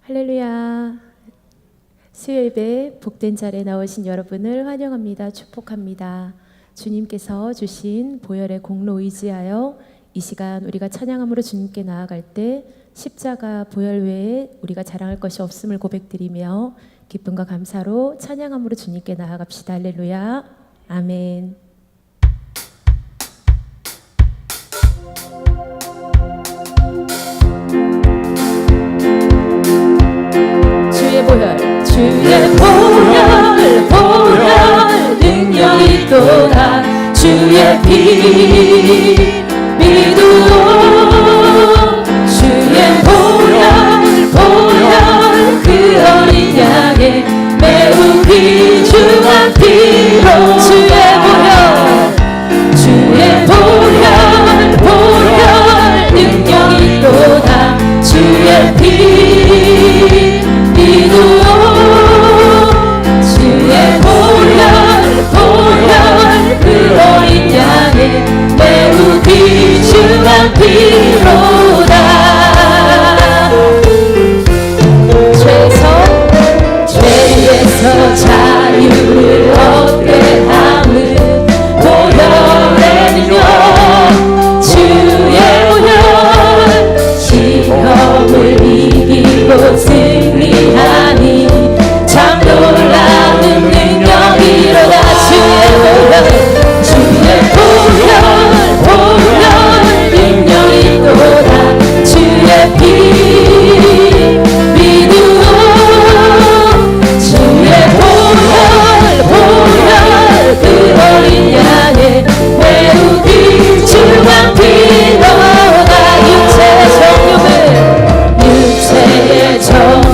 할렐루야. 수요예배 복된 자리에 나오신 여러분을 환영합니다. 축복합니다. 주님께서 주신 보혈의 공로 의지하여 이 시간 우리가 찬양함으로 주님께 나아갈 때 십자가 보혈 외에 우리가 자랑할 것이 없음을 고백드리며 기쁨과 감사로 찬양함으로 주님께 나아갑시다. 할렐루야. 아멘. 주의 보혈 능력이 있도다. 주의 피 믿으오. 주의 보혈 그 어린 양의 매우 귀중한 피로. 주의 보혈 능력이 있도다. 주의 피 믿으오. 주의 보혈 그 어린 양의 매우 귀중한 피로다. 죄에서 자유를 얻게 함은 보혈의 능력. 주의 보혈 시험을 이기고 승리하니 참 놀라운 능력이로다. 주의 보혈 능력이 있도다. 주의 피 믿으오. 주의 보혈 그 어린 양의 매우 귀중한 피로다. 육체의 정욕을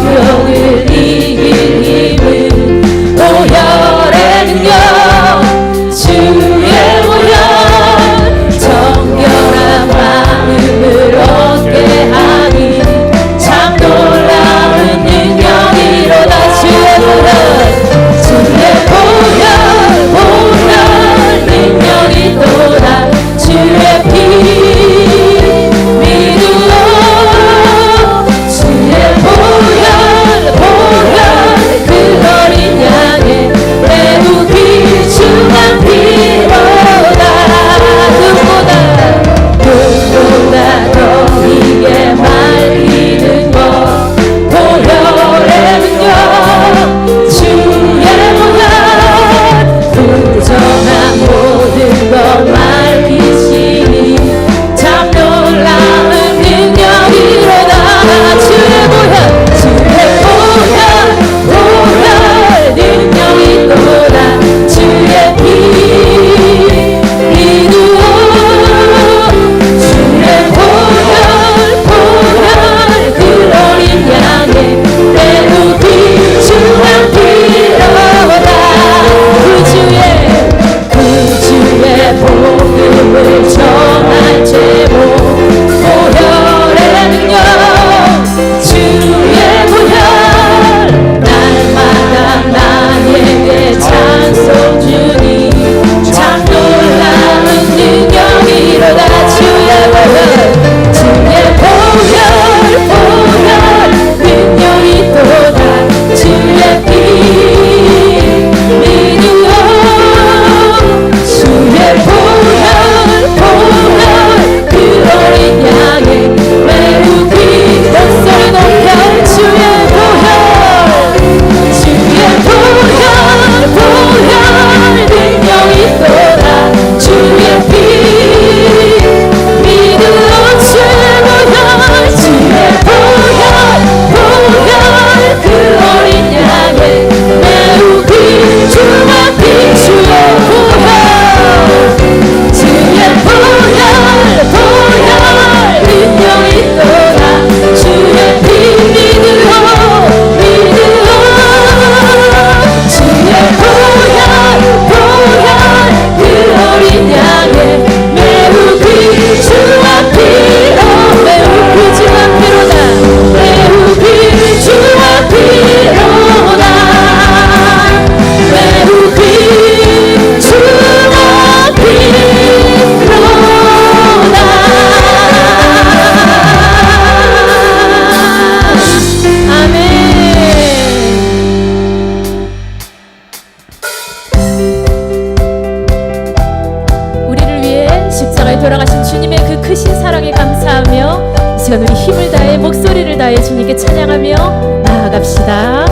다해 목소리를 다해 주님께 찬양하며 나아갑시다.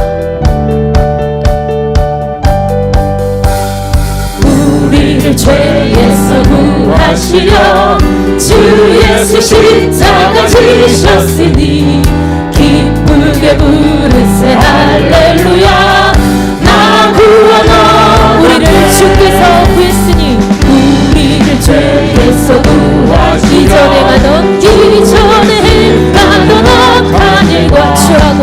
우리를 죄에서 구하시려 주 예수 십자가 지셨으니 기쁘게 부르세 할렐루야. 나 구하나 우리를 주께서 구했으니 우리를 죄에서 구하시려 이전에 행하던 악한 일과 추하고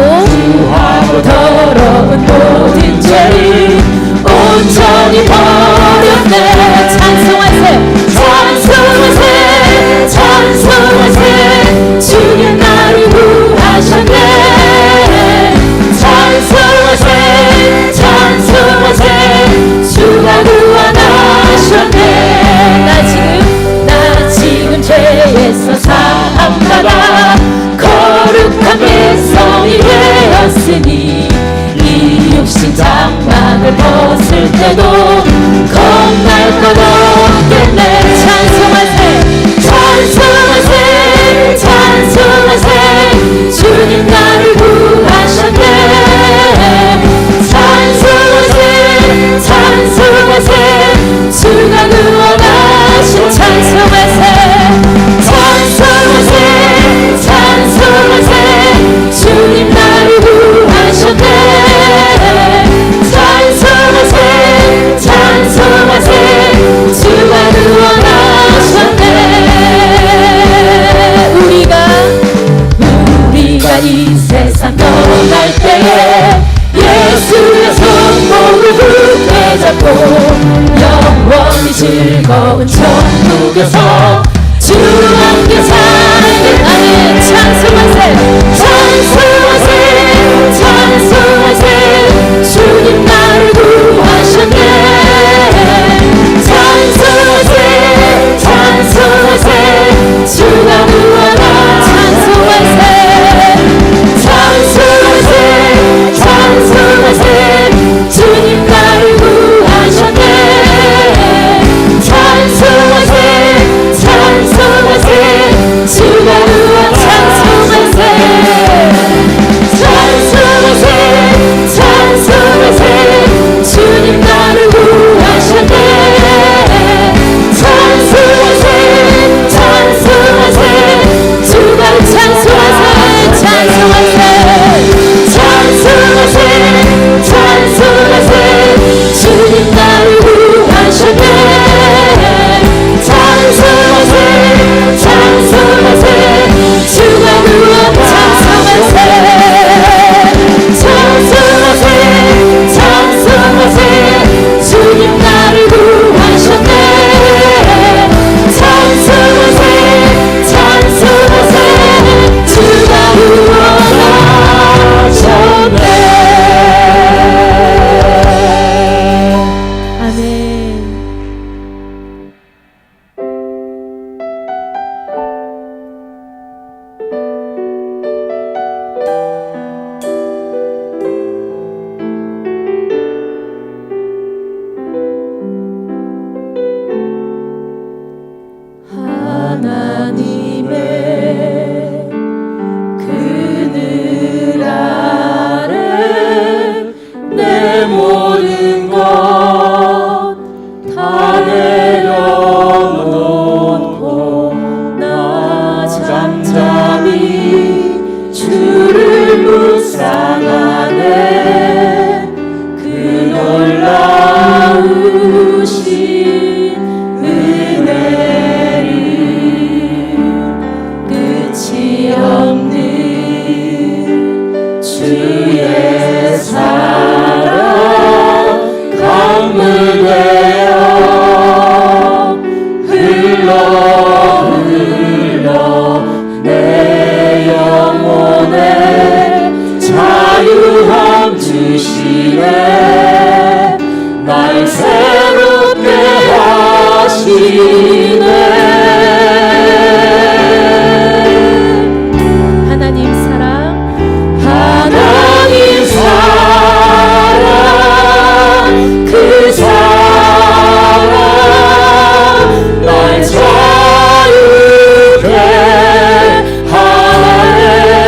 더러운 모든 죄를 온전히 버렸네. 찬송하세 찬송하세 찬송하세 주님 나를 구하셨네. 찬송하세 찬송하세 주가 구원하셨네. 나 지금 죄에서 사함받아 거룩한 백성이 되었으니 이 육신 장막을 벗을 때도 겁날 것 없겠네. 찬송하세 찬송하세 찬송하세 주님 나를 구하셨네. 찬송하세 찬송하세 주가 구원하신 찬송하세 찬송하세 찬송하세 주님 나를 구하셨네. 찬송하세 찬송하세 주가 구원하셨네. 우리가 이 세상 떠날 때에 예수의 손목을 굳게 잡고 영원히 즐거운 천국에서 주 함께 살게 하네. 찬송하세 찬송하세 찬송하세 주님 나를 구하셨네. 찬송하세 찬송하세 주가 구원하 찬송하세 찬송하세 찬송하세 주님 나를 구하셨네. 찬송하세 찬송하세 주가 구원 찬송하세 찬송하세 찬송하세 주님 나를 구하셨네. 찬송하세 찬송하세 주가 찬송하세 찬송하세 찬송하세 찬송하세 주님 나를 구하셨네. 찬송하세 찬송하세 주가 구원 찬송하세 찬송하세 찬송하세 주님 나를 구하셨네. 찬송하세 찬송하세 주가 구원하셨네. 아멘. 하나님의 그늘 아래 내 모든 것 다 내려놓고 나 잠잠히 주를 묵상하네. 그 놀라우신 은혜를 끝이 없는 주의 사랑 강물 되어 흘러 내 영혼에 자유함 주시네. 날 새롭게 하시네. 하나님 사랑 하나님 사랑 그 사랑 날 자유케 하네.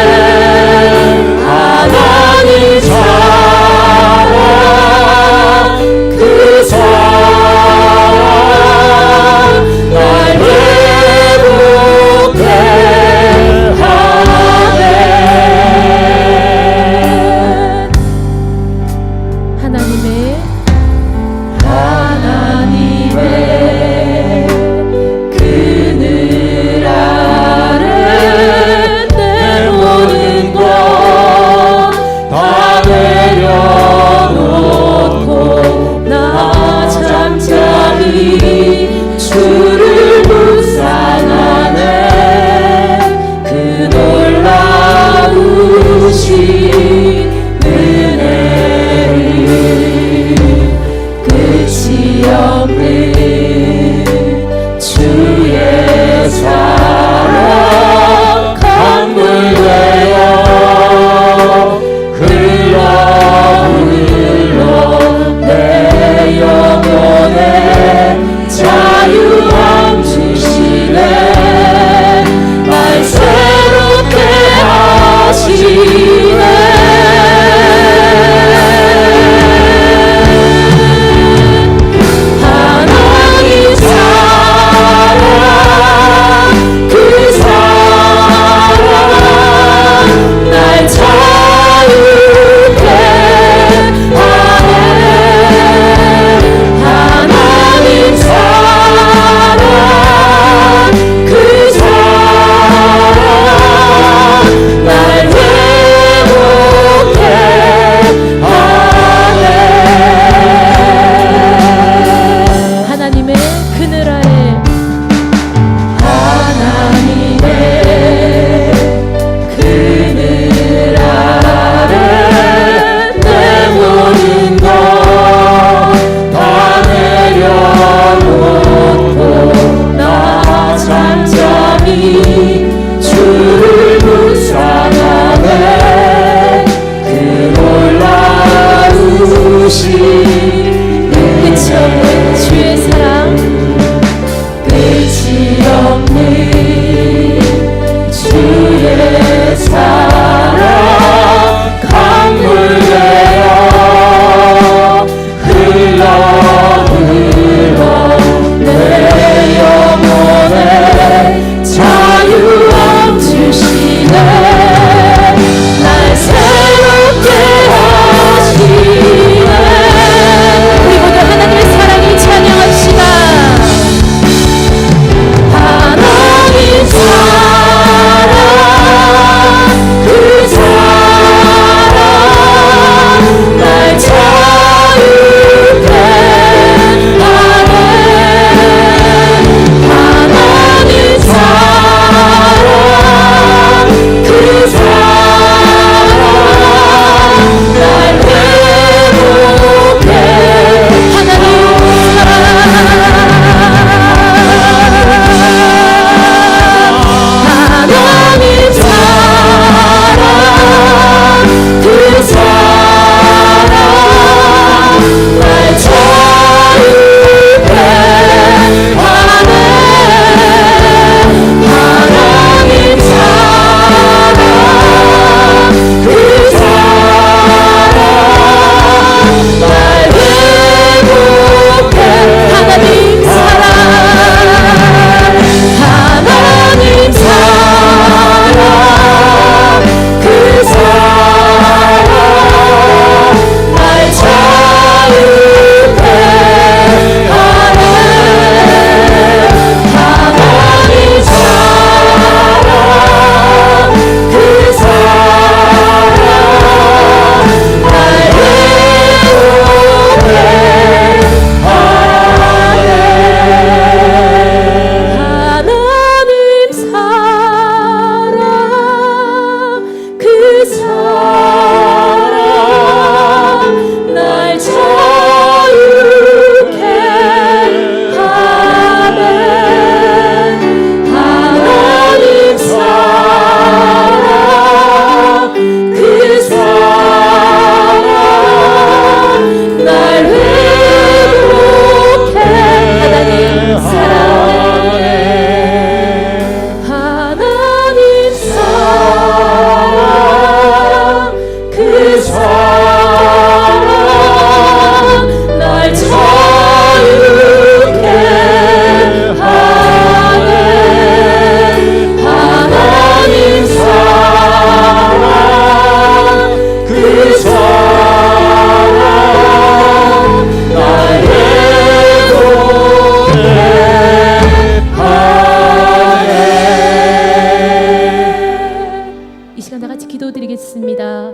기도드리겠습니다.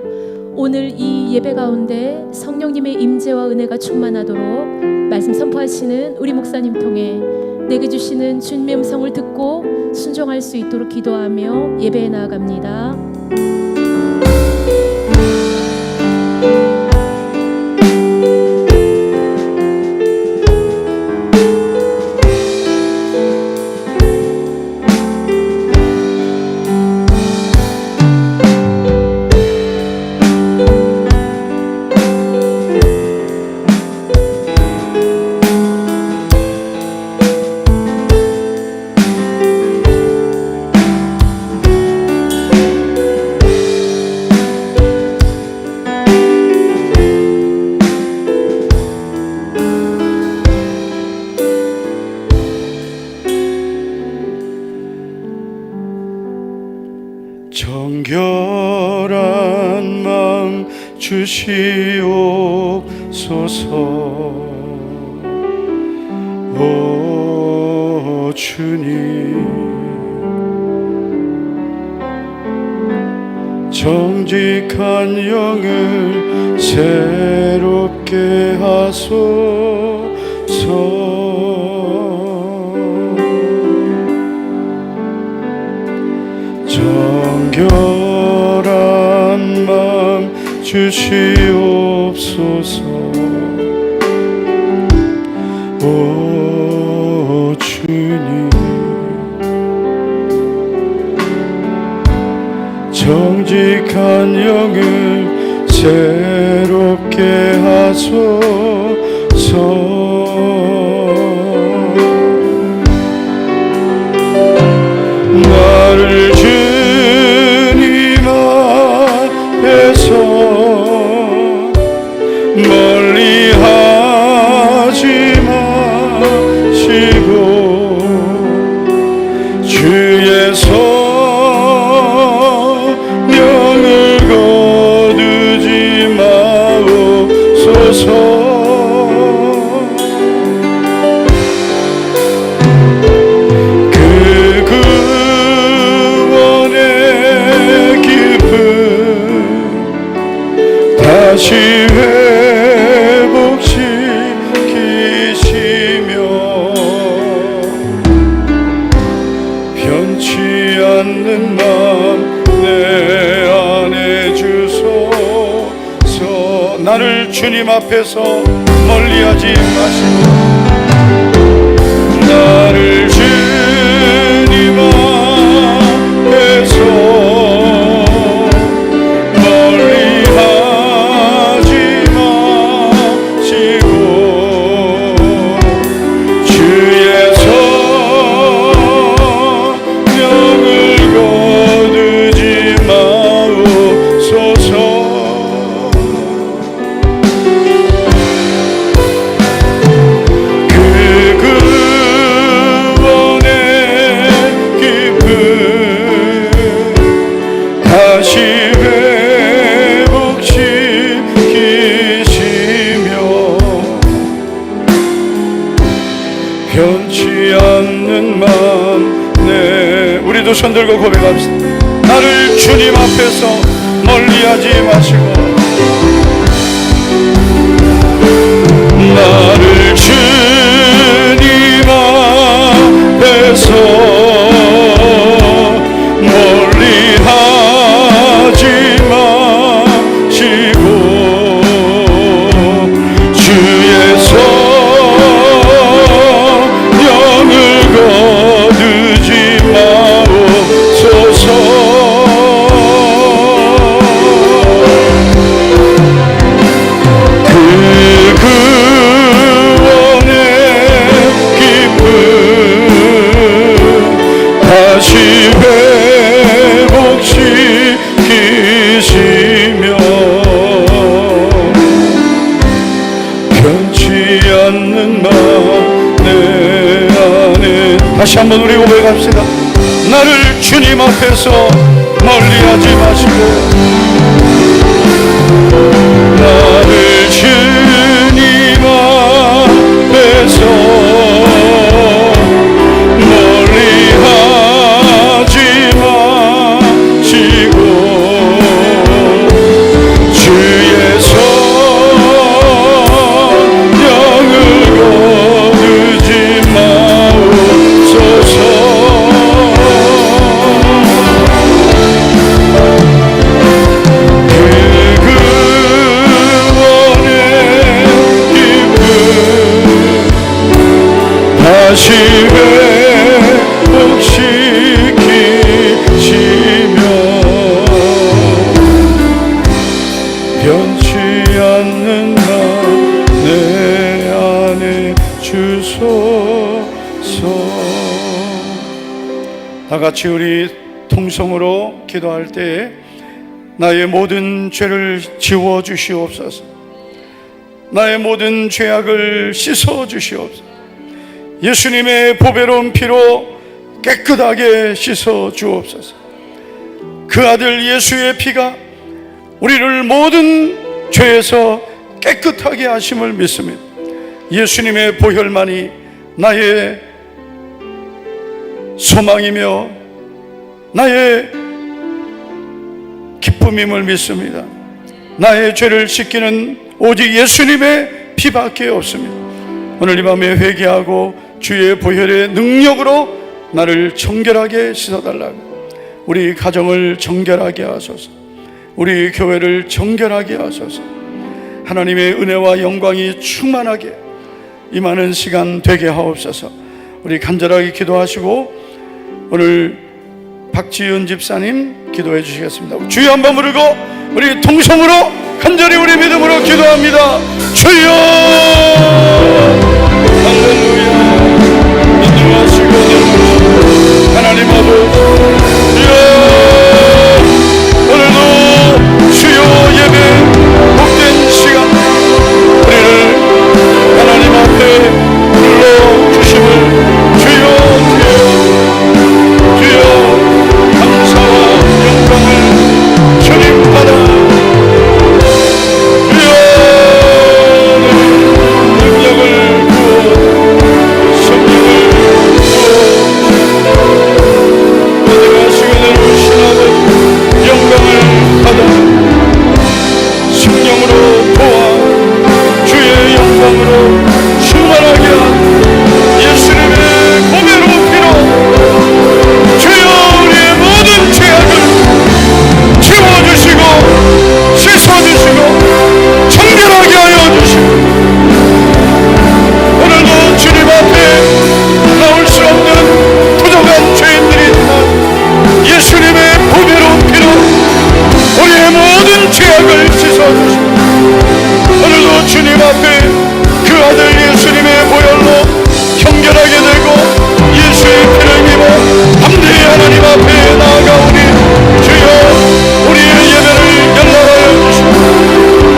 오늘 이 예배 가운데 성령님의 임재와 은혜가 충만하도록 말씀 선포하시는 우리 목사님 통해 내게 주시는 주님의 음성을 듣고 순종할 수 있도록 기도하며 예배에 나아갑니다. 정결한 마음 주시옵소서. 오 주님, 정직한 영을 새롭게 하소서. 정결한 마음 주시옵소서. 오 주님, 정직한 영을 새롭게 하소서. 나를 주님 앞에서 멀리 하지 마시고 주의 성령을 거두지 마옵소서. 다시 회복시키시며 변치 않는 마음 내 안에 주소서. 나를 주님 앞에서 멀리하지 마시고 나를 주님 앞에서 변치 않는 마음 내 우리도 손들고 고백합시다. 나를 주님 앞에서 멀리하지 마시고 나를 주님 앞에서 멀리하지 마시고 주의 거두지 마옵소서. 그 구원의 기쁨 다시 회복시키시며 변치 않는 마음 내 안에 다시 한번 우리 고백합시다. 나를 주님 앞에서 멀리하지 마시고 나를 주님 앞에서 멀리하지 마시고 다시 회복시키시며 변치 않는 나 내 안에 주소서. 다 같이 우리 통성으로 기도할 때 나의 모든 죄를 지워 주시옵소서. 나의 모든 죄악을 씻어 주시옵소서. 예수님의 보배로운 피로 깨끗하게 씻어 주옵소서. 그 아들 예수의 피가 우리를 모든 죄에서 깨끗하게 하심을 믿습니다. 예수님의 보혈만이 나의 소망이며 나의 기쁨임을 믿습니다. 나의 죄를 씻기는 오직 예수님의 피밖에 없습니다. 오늘 이 밤에 회개하고 주의 보혈의 능력으로 나를 정결하게 씻어달라고, 우리 가정을 정결하게 하소서, 우리 교회를 정결하게 하소서. 하나님의 은혜와 영광이 충만하게 임하는 시간 되게 하옵소서. 우리 간절하게 기도하시고 오늘 박지윤 집사님 기도해 주시겠습니다. 주여 한번 부르고 우리 통성으로 간절히 우리 믿음으로 기도합니다. 주여. 할렐루야. 인정하시고 하나님 아버지, 주여 오늘도 주여 예배 복된 시간 우리를 하나님 앞에 불러주심을 주여 감사와 영광을 주님 받아 주여 능력을 부어 성령을 부어 내가 시간을 신하고 영광을 받아 성령으로 도와 주의 영광으로 충만하게 한 예수님의 보배로운 피로 주여 우리의 모든 죄악을 지워주시고 씻어주시고 정결하게 하여 주시고 오늘도 주님 앞에 나올 수 없는 부족한 죄인들이지만 예수님의 보배로운 피로 우리의 모든 죄악을 씻어주시고 오늘도 주님 앞에 그 아들 예수님의 보혈로 정결하게 되고 예수의 피를 입어 담대히 하나님 앞에 나아가오니 주여 우리의 예배를 연락하여 주시고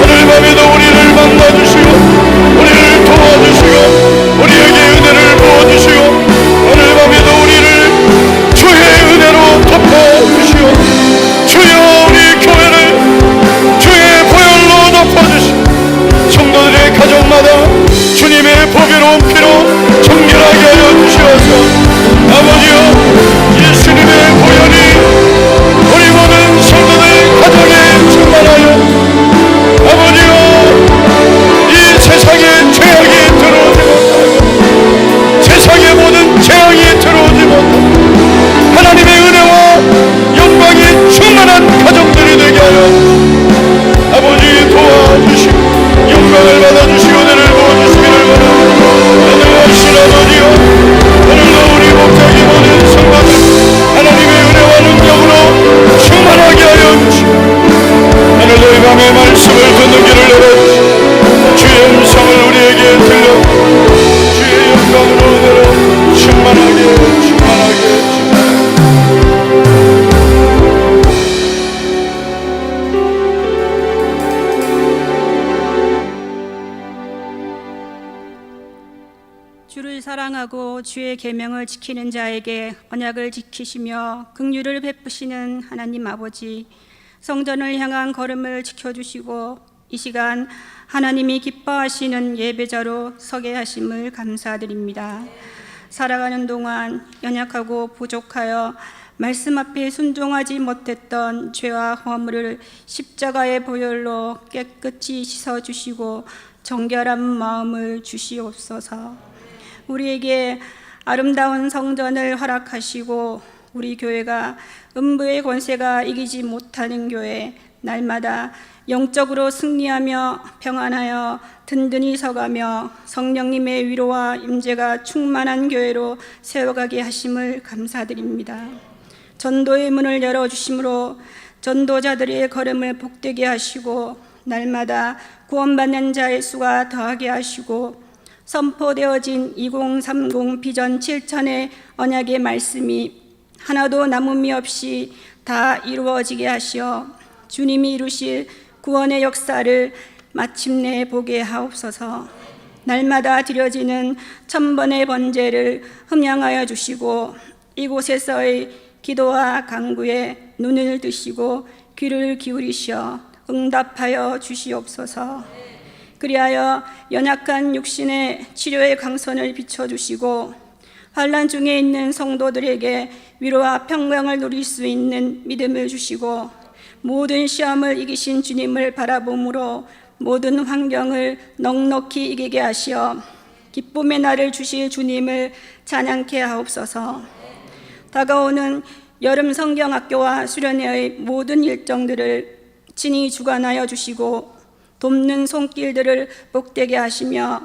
오늘 밤에도 우리를 만나주시고 우리를 도와주시고 우리에게 은혜를 부어주시고 오늘 밤에도 우리를 주의 은혜로 덮어주시고 주여 우리 교회를 주의 보혈로 덮어주시고 성도들의 가정마다 주님의 보배로운 피로 정결하게 하여 주시옵소서. 아버지여 예수님의 보혈이 우리 모든 성도들 가정에 충만하여 아버지여 이 세상에 죄악이 들어오지 못하고 세상의 모든 재앙이 들어오지 못하고 하나님의 은혜와 영광이 충만한 가정들이 되게 하여 아버지 도와주시고 영광을 받아주시고 은혜를 부어주시기를 원합니다. 은혜하신 아버지여 오늘도 우리 목장이 모든 성도들 하나님의 은혜와 능력으로 충만하게 하여 주시고 오늘도 이 밤에 말씀을 듣는 길을 열어주시고 주의 음성을 우리에게 들려 주의 영광으로 은혜로 충만하게 주를 사랑하고 주의 계명을 지키는 자에게 언약을 지키시며 긍휼을 베푸시는 하나님 아버지, 성전을 향한 걸음을 지켜주시고 이 시간 하나님이 기뻐하시는 예배자로 서게 하심을 감사드립니다. 살아가는 동안 연약하고 부족하여 말씀 앞에 순종하지 못했던 죄와 허물을 십자가의 보혈로 깨끗이 씻어주시고 정결한 마음을 주시옵소서. 우리에게 아름다운 성전을 허락하시고 우리 교회가 음부의 권세가 이기지 못하는 교회, 날마다 영적으로 승리하며 평안하여 든든히 서가며 성령님의 위로와 임재가 충만한 교회로 세워가게 하심을 감사드립니다. 전도의 문을 열어주심으로 전도자들의 걸음을 복되게 하시고 날마다 구원받는 자의 수가 더하게 하시고 선포되어진 2030 비전 7천의 언약의 말씀이 하나도 남음이 없이 다 이루어지게 하시어 주님이 이루실 구원의 역사를 마침내 보게 하옵소서. 날마다 드려지는 1000번의 번제를 흠양하여 주시고 이곳에서의 기도와 간구에 눈을 뜨시고 귀를 기울이시어 응답하여 주시옵소서. 그리하여 연약한 육신의 치료의 강선을 비춰주시고 환난 중에 있는 성도들에게 위로와 평강을 누릴 수 있는 믿음을 주시고 모든 시험을 이기신 주님을 바라봄으로 모든 환경을 넉넉히 이기게 하시어 기쁨의 날을 주실 주님을 찬양케 하옵소서. 다가오는 여름 성경학교와 수련회의 모든 일정들을 친히 주관하여 주시고 돕는 손길들을 복되게 하시며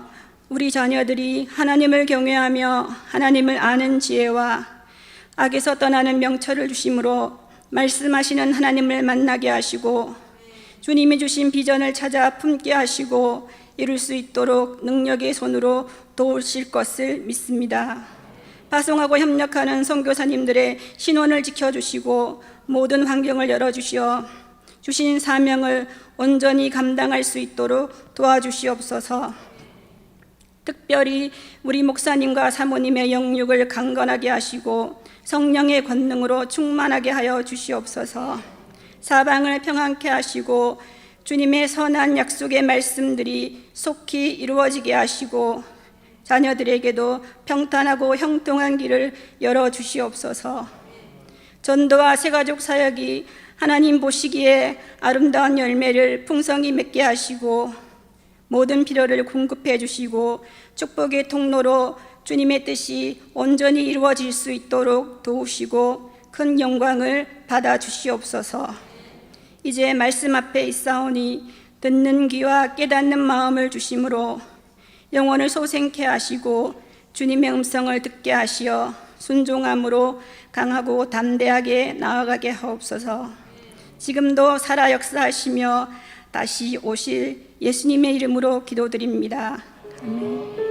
우리 자녀들이 하나님을 경외하며 하나님을 아는 지혜와 악에서 떠나는 명철을 주심으로 말씀하시는 하나님을 만나게 하시고 주님이 주신 비전을 찾아 품게 하시고 이룰 수 있도록 능력의 손으로 도우실 것을 믿습니다. 파송하고 협력하는 선교사님들의 신원을 지켜주시고 모든 환경을 열어주시어 주신 사명을 온전히 감당할 수 있도록 도와주시옵소서. 특별히 우리 목사님과 사모님의 영육을 강건하게 하시고 성령의 권능으로 충만하게 하여 주시옵소서. 사방을 평안케 하시고 주님의 선한 약속의 말씀들이 속히 이루어지게 하시고 자녀들에게도 평탄하고 형통한 길을 열어주시옵소서. 전도와 새가족 사역이 하나님 보시기에 아름다운 열매를 풍성히 맺게 하시고 모든 필요를 공급해 주시고 축복의 통로로 주님의 뜻이 온전히 이루어질 수 있도록 도우시고 큰 영광을 받아 주시옵소서. 이제 말씀 앞에 있사오니 듣는 귀와 깨닫는 마음을 주심으로 영혼을 소생케 하시고 주님의 음성을 듣게 하시어 순종함으로 강하고 담대하게 나아가게 하옵소서. 지금도 살아 역사하시며 다시 오실 예수님의 이름으로 기도드립니다. 아멘.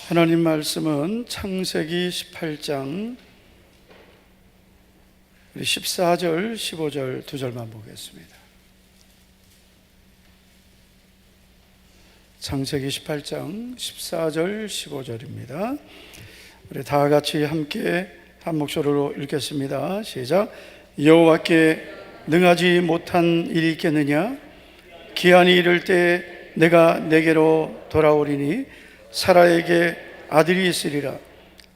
하나님 말씀은 창세기 18장 14절, 15절 두 절만 보겠습니다. 창세기 18장 14절, 15절입니다. 우리 다 같이 함께 한 목소리로 읽겠습니다. 시작. 여호와께 능하지 못한 일이 있겠느냐? 기한이 이를 때 내가 내게로 돌아오리니 사라에게 아들이 있으리라.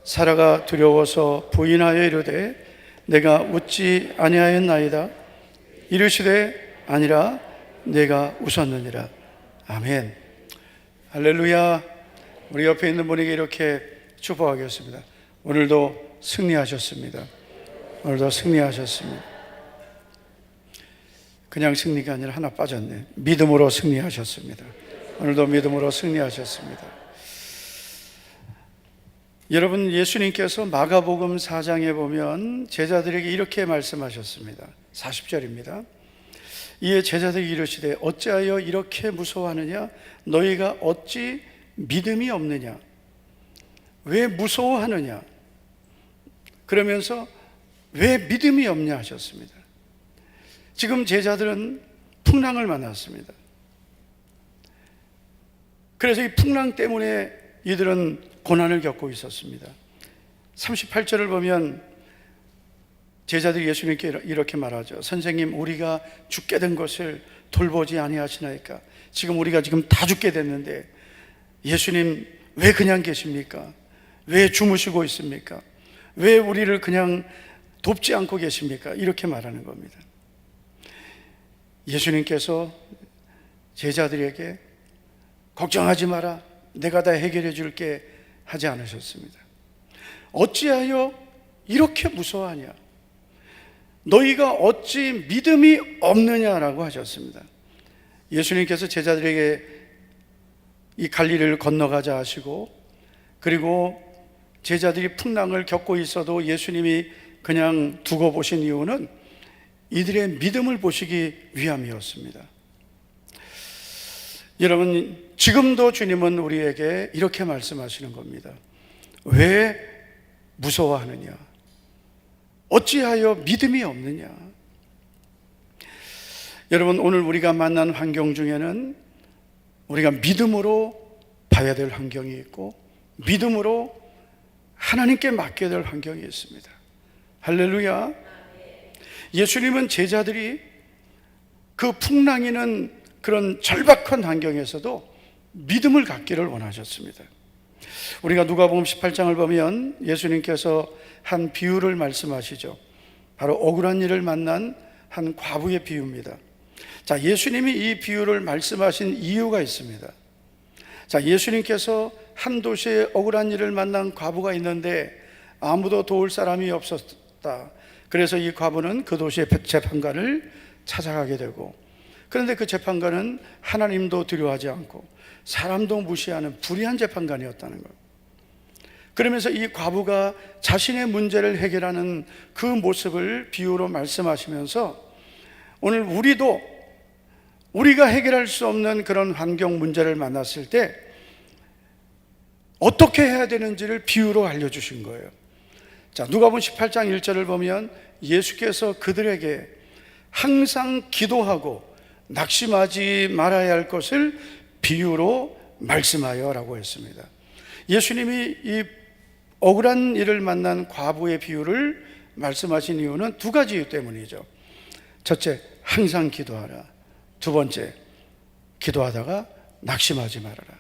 사라가 두려워서 부인하여 이르되 내가 웃지 아니하였나이다. 이르시되 아니라 내가 웃었느니라. 아멘. 할렐루야. 우리 옆에 있는 분에게 이렇게 축복하겠습니다. 오늘도 승리하셨습니다. 오늘도 승리하셨습니다. 그냥 승리가 아니라 하나 빠졌네. 믿음으로 승리하셨습니다. 오늘도 믿음으로 승리하셨습니다. 여러분, 예수님께서 마가복음 4장에 보면 제자들에게 이렇게 말씀하셨습니다. 40절입니다. 이에 제자들이 이르시되 어찌하여 이렇게 무서워하느냐? 너희가 어찌 믿음이 없느냐? 왜 무서워하느냐? 그러면서 왜 믿음이 없냐 하셨습니다. 지금 제자들은 풍랑을 만났습니다. 그래서 이 풍랑 때문에 이들은 고난을 겪고 있었습니다. 38절을 보면 제자들이 예수님께 이렇게 말하죠. 선생님, 우리가 죽게 된 것을 돌보지 아니하시나이까? 지금 우리가 다 죽게 됐는데 예수님 왜 그냥 계십니까? 왜 주무시고 있습니까? 왜 우리를 그냥 돕지 않고 계십니까? 이렇게 말하는 겁니다. 예수님께서 제자들에게 걱정하지 마라, 내가 다 해결해 줄게 하지 않으셨습니다. 어찌하여 이렇게 무서워하냐? 너희가 어찌 믿음이 없느냐라고 하셨습니다. 예수님께서 제자들에게 이 갈릴리를 건너가자 하시고, 그리고 제자들이 풍랑을 겪고 있어도 예수님이 그냥 두고 보신 이유는 이들의 믿음을 보시기 위함이었습니다. 여러분, 지금도 주님은 우리에게 이렇게 말씀하시는 겁니다. 왜 무서워하느냐? 어찌하여 믿음이 없느냐? 여러분, 오늘 우리가 만난 환경 중에는 우리가 믿음으로 봐야 될 환경이 있고, 믿음으로 하나님께 맡겨야 될 환경이 있습니다. 할렐루야. 예수님은 제자들이 그 풍랑이는 그런 절박한 환경에서도 믿음을 갖기를 원하셨습니다. 우리가 누가복음 18장을 보면 예수님께서 한 비유를 말씀하시죠. 바로 억울한 일을 만난 한 과부의 비유입니다. 자, 예수님이 이 비유를 말씀하신 이유가 있습니다. 자, 예수님께서 한 도시에 억울한 일을 만난 과부가 있는데 아무도 도울 사람이 없었다. 그래서 이 과부는 그 도시의 재판관을 찾아가게 되고, 그런데 그 재판관은 하나님도 두려워하지 않고 사람도 무시하는 불의한 재판관이었다는 것. 그러면서 이 과부가 자신의 문제를 해결하는 그 모습을 비유로 말씀하시면서, 오늘 우리가 해결할 수 없는 그런 환경 문제를 만났을 때 어떻게 해야 되는지를 비유로 알려주신 거예요. 자, 누가복음 18장 1절을 보면 예수께서 그들에게 항상 기도하고 낙심하지 말아야 할 것을 비유로 말씀하여 라고 했습니다. 예수님이 이 억울한 일을 만난 과부의 비유를 말씀하신 이유는 두 가지 이유 때문이죠. 첫째, 항상 기도하라. 두 번째, 기도하다가 낙심하지 말아라.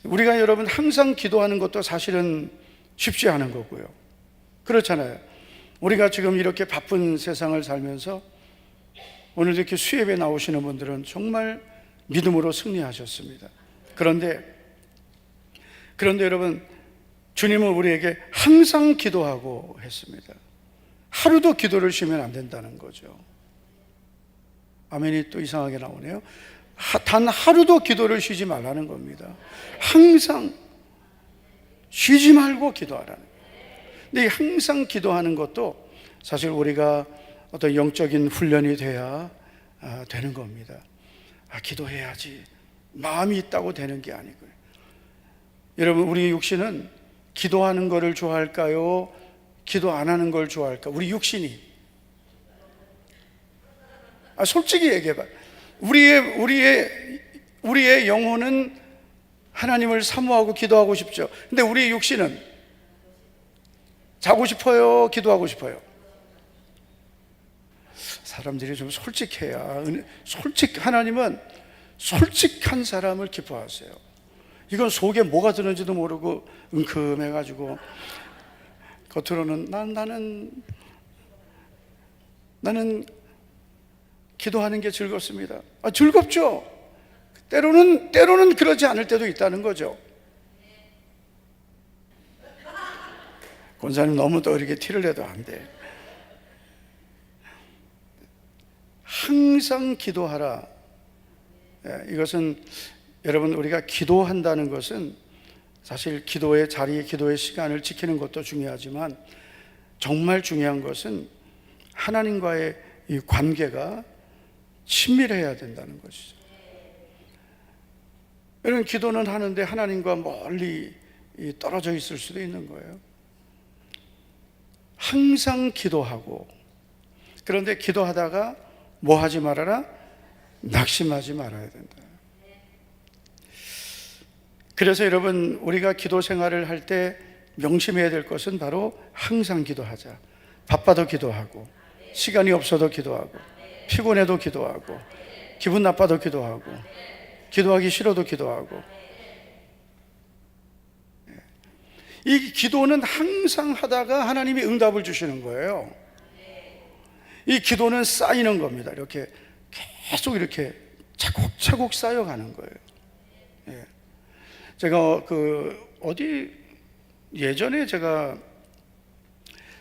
우리가 여러분 항상 기도하는 것도 사실은 쉽지 않은 거고요. 그렇잖아요. 우리가 지금 이렇게 바쁜 세상을 살면서 오늘 이렇게 수협에 나오시는 분들은 정말 믿음으로 승리하셨습니다. 그런데 여러분, 주님은 우리에게 항상 기도하고 했습니다. 하루도 기도를 쉬면 안 된다는 거죠. 아멘이 또 이상하게 나오네요. 단 하루도 기도를 쉬지 말라는 겁니다. 항상 쉬지 말고 기도하라는 거예요. 근데 항상 기도하는 것도 사실 우리가 어떤 영적인 훈련이 돼야 되는 겁니다. 기도해야지 마음이 있다고 되는 게 아니고요. 여러분, 우리 육신은 기도하는 거를 좋아할까요? 기도 안 하는 걸 좋아할까? 우리 육신이 솔직히 얘기해봐. 우리의 영혼은 하나님을 사모하고 기도하고 싶죠. 근데 우리의 육신은 자고 싶어요? 기도하고 싶어요? 사람들이 좀 솔직해야, 하나님은 솔직한 사람을 기뻐하세요. 이건 속에 뭐가 드는지도 모르고 은큼해가지고 겉으로는 나는 기도하는 게 즐겁습니다. 즐겁죠. 때로는 그러지 않을 때도 있다는 거죠. 권사님 너무 또 이렇게 티를 내도 안 돼. 항상 기도하라. 이것은 여러분, 우리가 기도한다는 것은 사실 기도의 자리, 기도의 시간을 지키는 것도 중요하지만 정말 중요한 것은 하나님과의 이 관계가 친밀해야 된다는 것이죠. 여러분, 기도는 하는데 하나님과 멀리 떨어져 있을 수도 있는 거예요. 항상 기도하고, 그런데 기도하다가 뭐 하지 말아라? 낙심하지 말아야 된다. 그래서 여러분, 우리가 기도 생활을 할 때 명심해야 될 것은 바로 항상 기도하자. 바빠도 기도하고, 시간이 없어도 기도하고, 피곤해도 기도하고, 기분 나빠도 기도하고, 기도하기 싫어도 기도하고. 이 기도는 항상 하다가 하나님이 응답을 주시는 거예요. 이 기도는 쌓이는 겁니다. 이렇게 계속 이렇게 차곡차곡 쌓여가는 거예요. 예. 제가 예전에 제가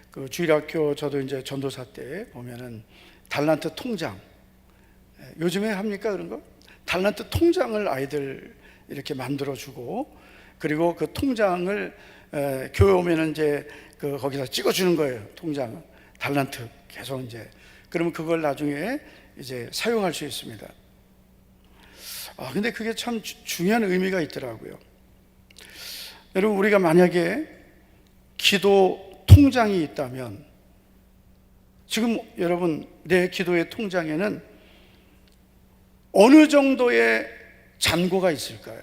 그 주일학교 저도 이제 전도사 때 보면은 달란트 통장, 요즘에 합니까 그런 거? 달란트 통장을 아이들 이렇게 만들어주고, 그리고 그 통장을 교회 오면은 이제 거기다 찍어주는 거예요. 통장을 달란트 계속 이제, 그러면 그걸 나중에 이제 사용할 수 있습니다. 근데 그게 참 중요한 의미가 있더라고요. 여러분, 우리가 만약에 기도 통장이 있다면, 지금 여러분 내 기도의 통장에는 어느 정도의 잔고가 있을까요?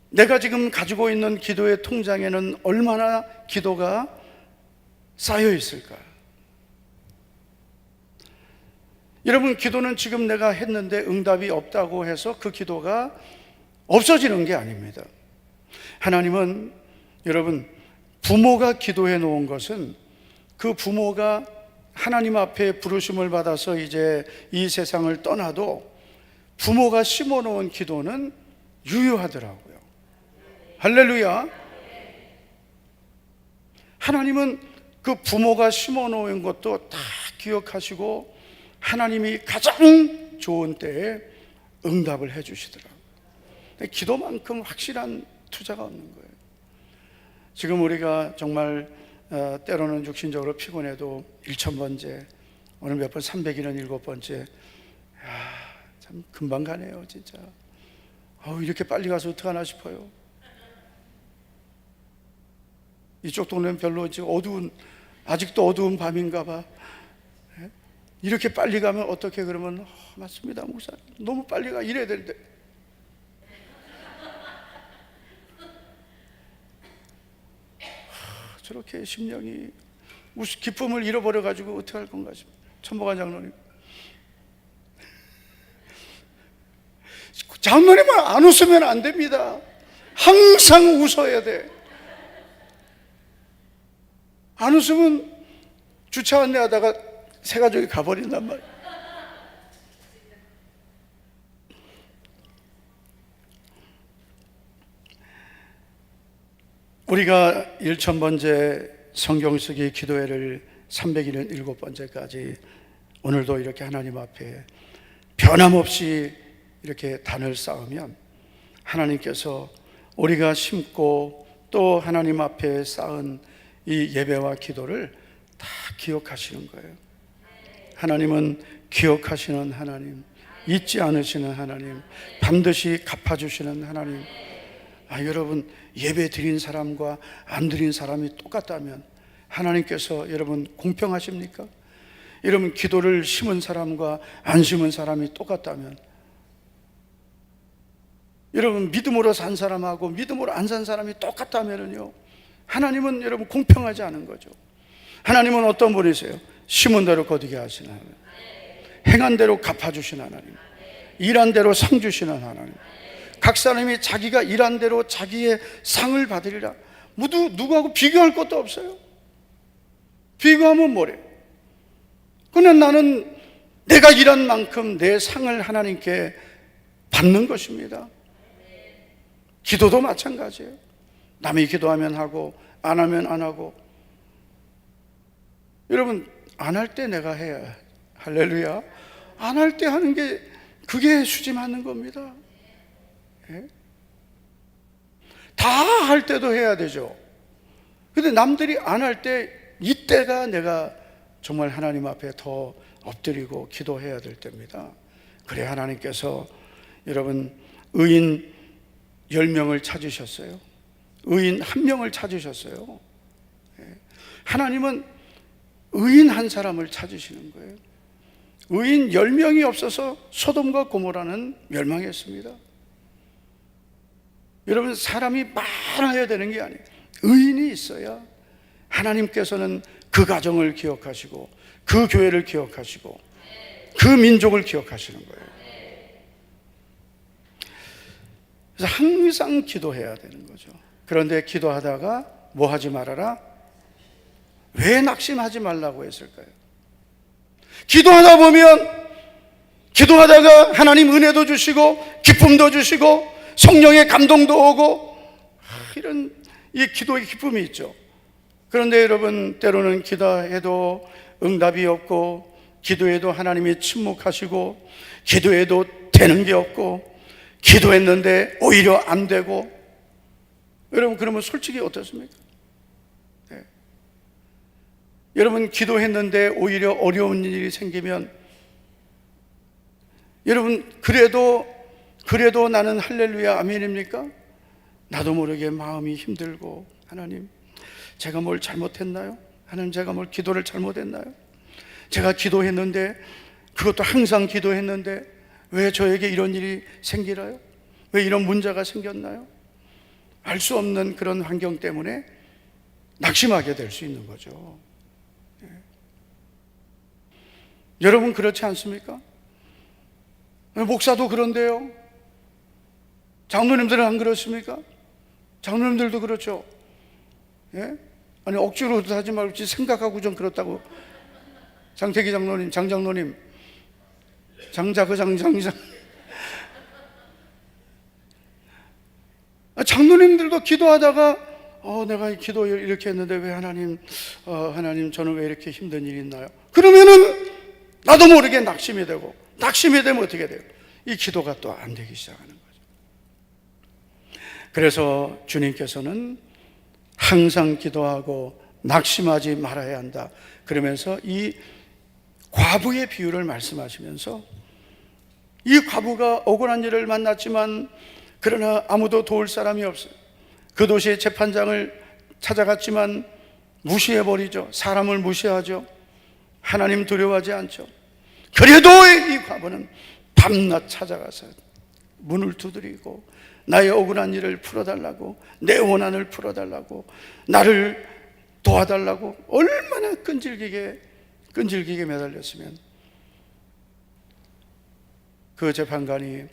내가 지금 가지고 있는 기도의 통장에는 얼마나 기도가 쌓여 있을까? 여러분, 기도는 지금 내가 했는데 응답이 없다고 해서 그 기도가 없어지는 게 아닙니다. 하나님은, 여러분, 부모가 기도해 놓은 것은 그 부모가 하나님 앞에 부르심을 받아서 이제 이 세상을 떠나도 부모가 심어 놓은 기도는 유효하더라고요. 할렐루야. 하나님은 그 부모가 심어 놓은 것도 다 기억하시고 하나님이 가장 좋은 때에 응답을 해 주시더라고요. 기도만큼 확실한 투자가 없는 거예요. 지금 우리가 정말 때로는 육신적으로 피곤해도 1000번째, 오늘 몇 번 300일은 7번째, 참 금방 가네요 진짜. 이렇게 빨리 가서 어떡하나 싶어요. 이쪽 동네는 별로 지금 아직도 어두운 밤인가 봐. 이렇게 빨리 가면 어떻게, 그러면 맞습니다 목사님, 너무 빨리 가, 이래야 되는데. 저렇게 심령이 무슨 기쁨을 잃어버려 가지고 어떻게 할 건가 싶어요. 천보관 장로님은 안 웃으면 안 됩니다. 항상 웃어야 돼. 안 웃으면 주차 안내하다가 새 가족이 가버린단 말이에요. 우리가 1000번째 성경 쓰기 기도회를 300일은 7번째까지 오늘도 이렇게 하나님 앞에 변함없이 이렇게 단을 쌓으면 하나님께서 우리가 심고 또 하나님 앞에 쌓은 이 예배와 기도를 다 기억하시는 거예요. 하나님은 기억하시는 하나님, 잊지 않으시는 하나님, 반드시 갚아주시는 하나님. 여러분, 예배 드린 사람과 안 드린 사람이 똑같다면 하나님께서 여러분 공평하십니까? 여러분, 기도를 심은 사람과 안 심은 사람이 똑같다면, 여러분 믿음으로 산 사람하고 믿음으로 안 산 사람이 똑같다면요, 하나님은 여러분 공평하지 않은 거죠. 하나님은 어떤 분이세요? 심은 대로 거두게 하시는 하나님, 행한 대로 갚아주시는 하나님, 일한 대로 상 주시는 하나님. 각 사람이 자기가 일한 대로 자기의 상을 받으리라. 모두 누구하고 비교할 것도 없어요. 비교하면 뭐래? 그냥 나는 내가 일한 만큼 내 상을 하나님께 받는 것입니다. 기도도 마찬가지예요. 남이 기도하면 하고 안 하면 안 하고. 여러분, 안 할 때 내가 해야, 할렐루야, 안 할 때 하는 게 그게 수지 맞는 겁니다. 예? 다 할 때도 해야 되죠. 근데 남들이 안 할 때, 이때가 내가 정말 하나님 앞에 더 엎드리고 기도해야 될 때입니다. 그래 하나님께서 여러분 의인 10명을 찾으셨어요. 의인 1명을 찾으셨어요. 하나님은 의인 한 사람을 찾으시는 거예요. 의인 10명이 없어서 소돔과 고모라는 멸망했습니다. 여러분, 사람이 많아야 되는 게 아니에요. 의인이 있어야 하나님께서는 그 가정을 기억하시고 그 교회를 기억하시고 그 민족을 기억하시는 거예요. 그래서 항상 기도해야 되는 거죠. 그런데 기도하다가 뭐 하지 말아라? 왜 낙심하지 말라고 했을까요? 기도하다 보면, 기도하다가 하나님 은혜도 주시고 기쁨도 주시고 성령의 감동도 오고 이런 이 기도의 기쁨이 있죠. 그런데 여러분, 때로는 기도해도 응답이 없고, 기도해도 하나님이 침묵하시고, 기도해도 되는 게 없고, 기도했는데 오히려 안 되고. 여러분, 그러면 솔직히 어떻습니까? 네. 여러분, 기도했는데 오히려 어려운 일이 생기면, 여러분, 그래도 나는 할렐루야 아멘입니까? 나도 모르게 마음이 힘들고, 하나님, 제가 뭘 잘못했나요? 하나님, 제가 뭘 기도를 잘못했나요? 제가 기도했는데, 그것도 항상 기도했는데 왜 저에게 이런 일이 생기나요? 왜 이런 문제가 생겼나요? 알 수 없는 그런 환경 때문에 낙심하게 될 수 있는 거죠. 예. 여러분, 그렇지 않습니까? 목사도 그런데요. 장로님들은 안 그렇습니까? 장로님들도 그렇죠. 예? 아니, 억지로 하지 말고 생각하고 좀 그렇다고. 장태기 장로님, 장장로님, 장로님들도 기도하다가 내가 기도 이렇게 했는데 왜 하나님 저는 왜 이렇게 힘든 일이 있나요? 그러면은 나도 모르게 낙심이 되고, 낙심이 되면 어떻게 돼요? 이 기도가 또 안 되기 시작하는 거죠. 그래서 주님께서는 항상 기도하고 낙심하지 말아야 한다 그러면서 이 과부의 비유를 말씀하시면서, 이 과부가 억울한 일을 만났지만 그러나 아무도 도울 사람이 없어요. 그 도시의 재판장을 찾아갔지만 무시해버리죠. 사람을 무시하죠. 하나님 두려워하지 않죠. 그래도 이 과부는 밤낮 찾아가서 문을 두드리고 나의 억울한 일을 풀어달라고, 내 원한을 풀어달라고, 나를 도와달라고 얼마나 끈질기게 매달렸으면 그 재판관이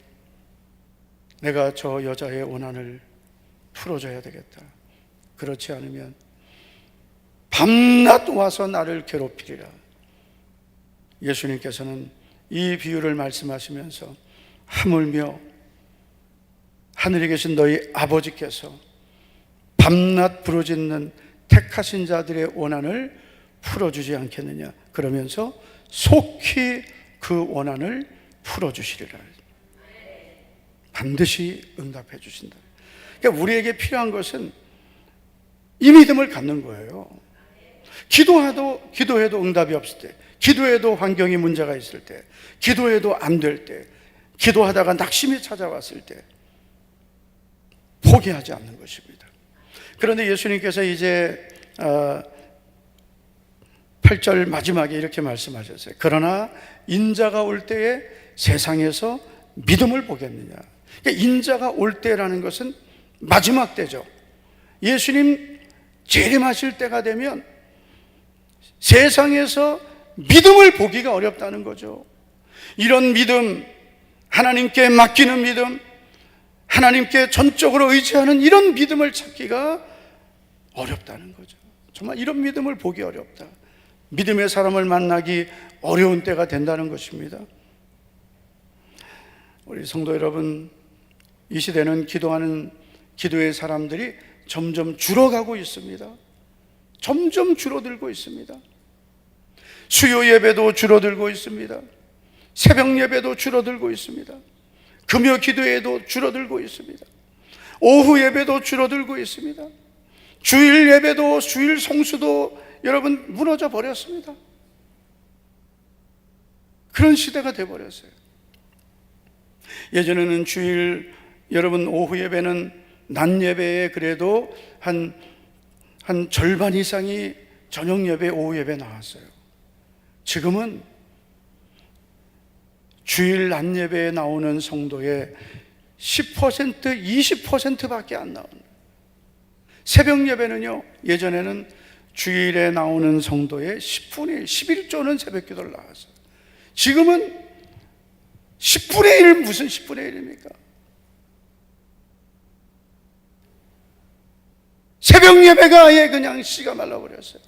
내가 저 여자의 원한을 풀어줘야 되겠다, 그렇지 않으면 밤낮 와서 나를 괴롭히리라. 예수님께서는 이 비유를 말씀하시면서 하물며 하늘에 계신 너희 아버지께서 밤낮 부르짖는 택하신 자들의 원한을 풀어주지 않겠느냐, 그러면서 속히 그 원한을 풀어주시리라. 반드시 응답해 주신다. 그러니까 우리에게 필요한 것은 이 믿음을 갖는 거예요. 기도해도 응답이 없을 때, 기도해도 환경이 문제가 있을 때, 기도해도 안 될 때, 기도하다가 낙심이 찾아왔을 때 포기하지 않는 것입니다. 그런데 예수님께서 이제 8절 마지막에 이렇게 말씀하셨어요. 그러나 인자가 올 때에 세상에서 믿음을 보겠느냐. 그러니까 인자가 올 때라는 것은 마지막 때죠. 예수님 재림하실 때가 되면 세상에서 믿음을 보기가 어렵다는 거죠. 이런 믿음, 하나님께 맡기는 믿음, 하나님께 전적으로 의지하는 이런 믿음을 찾기가 어렵다는 거죠. 정말 이런 믿음을 보기 어렵다. 믿음의 사람을 만나기 어려운 때가 된다는 것입니다. 우리 성도 여러분, 이 시대는 기도하는 기도의 사람들이 점점 줄어가고 있습니다. 점점 줄어들고 있습니다. 수요 예배도 줄어들고 있습니다. 새벽 예배도 줄어들고 있습니다. 금요 기도회도 줄어들고 있습니다. 오후 예배도 줄어들고 있습니다. 주일 예배도, 주일 성수도 여러분 무너져 버렸습니다. 그런 시대가 돼버렸어요. 예전에는 주일 여러분 오후 예배는 낮 예배에 그래도 한 절반 이상이 저녁 예배, 오후 예배 나왔어요. 지금은 주일 낮 예배에 나오는 성도의 10%, 20%밖에 안 나옵니다. 새벽 예배는요, 예전에는 주일에 나오는 성도의 10분의 1, 11조는 새벽 기도를 나왔어요. 지금은 10분의 1, 무슨 10분의 1입니까? 새벽 예배가 아예 그냥 씨가 말라버렸어요.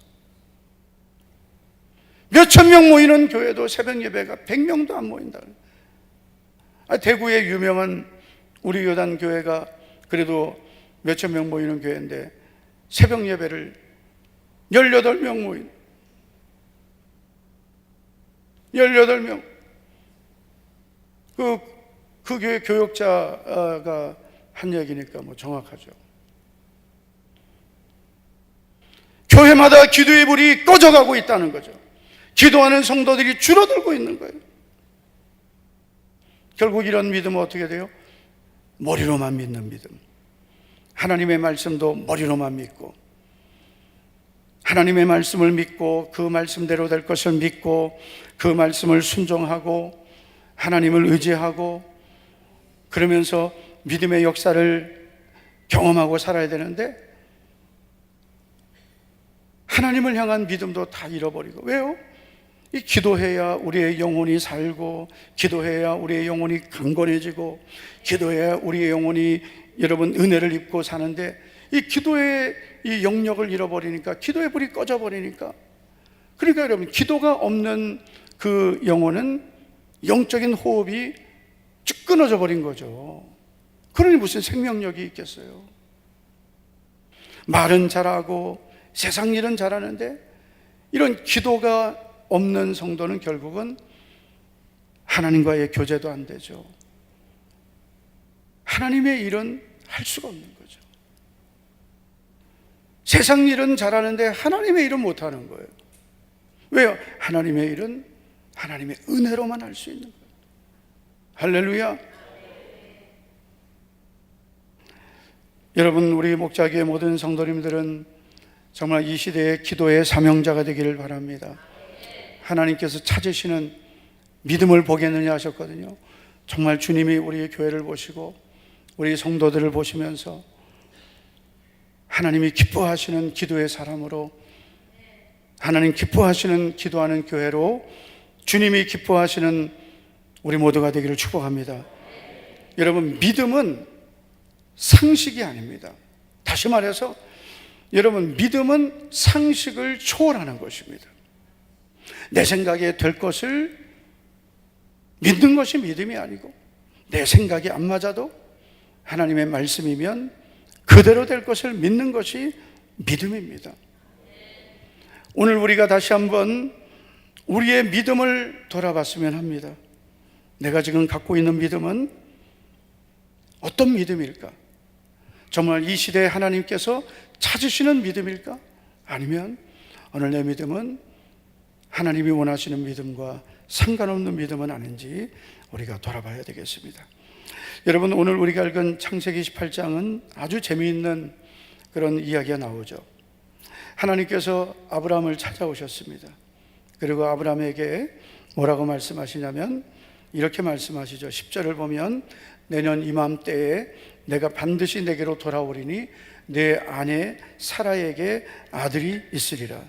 몇천 명 모이는 교회도 새벽 예배가 100명도 안 모인다. 대구의 유명한 우리 요단 교회가 그래도 몇천 명 모이는 교회인데 새벽 예배를 18명 모인 18명 그 교회 교역자가 한 얘기니까 뭐 정확하죠. 교회마다 기도의 불이 꺼져가고 있다는 거죠. 기도하는 성도들이 줄어들고 있는 거예요. 결국 이런 믿음은 어떻게 돼요? 머리로만 믿는 믿음. 하나님의 말씀도 머리로만 믿고, 하나님의 말씀을 믿고 그 말씀대로 될 것을 믿고 그 말씀을 순종하고 하나님을 의지하고 그러면서 믿음의 역사를 경험하고 살아야 되는데, 하나님을 향한 믿음도 다 잃어버리고. 왜요? 이 기도해야 우리의 영혼이 살고, 기도해야 우리의 영혼이 강건해지고, 기도해야 우리의 영혼이 여러분 은혜를 입고 사는데, 이 기도의 이 영역을 잃어버리니까, 기도의 불이 꺼져버리니까, 그러니까 여러분 기도가 없는 그 영혼은 영적인 호흡이 쭉 끊어져 버린 거죠. 그러니 무슨 생명력이 있겠어요? 말은 잘하고 세상 일은 잘하는데 이런 기도가 없는 성도는 결국은 하나님과의 교제도 안 되죠. 하나님의 일은 할 수가 없는 거죠. 세상 일은 잘하는데 하나님의 일은 못하는 거예요. 왜요? 하나님의 일은 하나님의 은혜로만 할 수 있는 거예요. 할렐루야. 여러분, 우리 목자교회 모든 성도님들은 정말 이 시대의 기도의 사명자가 되기를 바랍니다. 하나님께서 찾으시는 믿음을 보겠느냐 하셨거든요. 정말 주님이 우리 교회를 보시고 우리 성도들을 보시면서 하나님이 기뻐하시는 기도의 사람으로, 하나님 기뻐하시는 기도하는 교회로, 주님이 기뻐하시는 우리 모두가 되기를 축복합니다. 여러분, 믿음은 상식이 아닙니다. 다시 말해서 여러분, 믿음은 상식을 초월하는 것입니다. 내 생각에 될 것을 믿는 것이 믿음이 아니고, 내 생각이 안 맞아도 하나님의 말씀이면 그대로 될 것을 믿는 것이 믿음입니다. 오늘 우리가 다시 한번 우리의 믿음을 돌아봤으면 합니다. 내가 지금 갖고 있는 믿음은 어떤 믿음일까? 정말 이 시대에 하나님께서 찾으시는 믿음일까? 아니면 오늘 내 믿음은 하나님이 원하시는 믿음과 상관없는 믿음은 아닌지 우리가 돌아봐야 되겠습니다. 여러분, 오늘 우리가 읽은 창세기 28장은 아주 재미있는 그런 이야기가 나오죠. 하나님께서 아브라함을 찾아오셨습니다. 그리고 아브라함에게 뭐라고 말씀하시냐면 이렇게 말씀하시죠. 10절을 보면 내년 이맘때에 내가 반드시 내게로 돌아오리니 내 아내 사라에게 아들이 있으리라.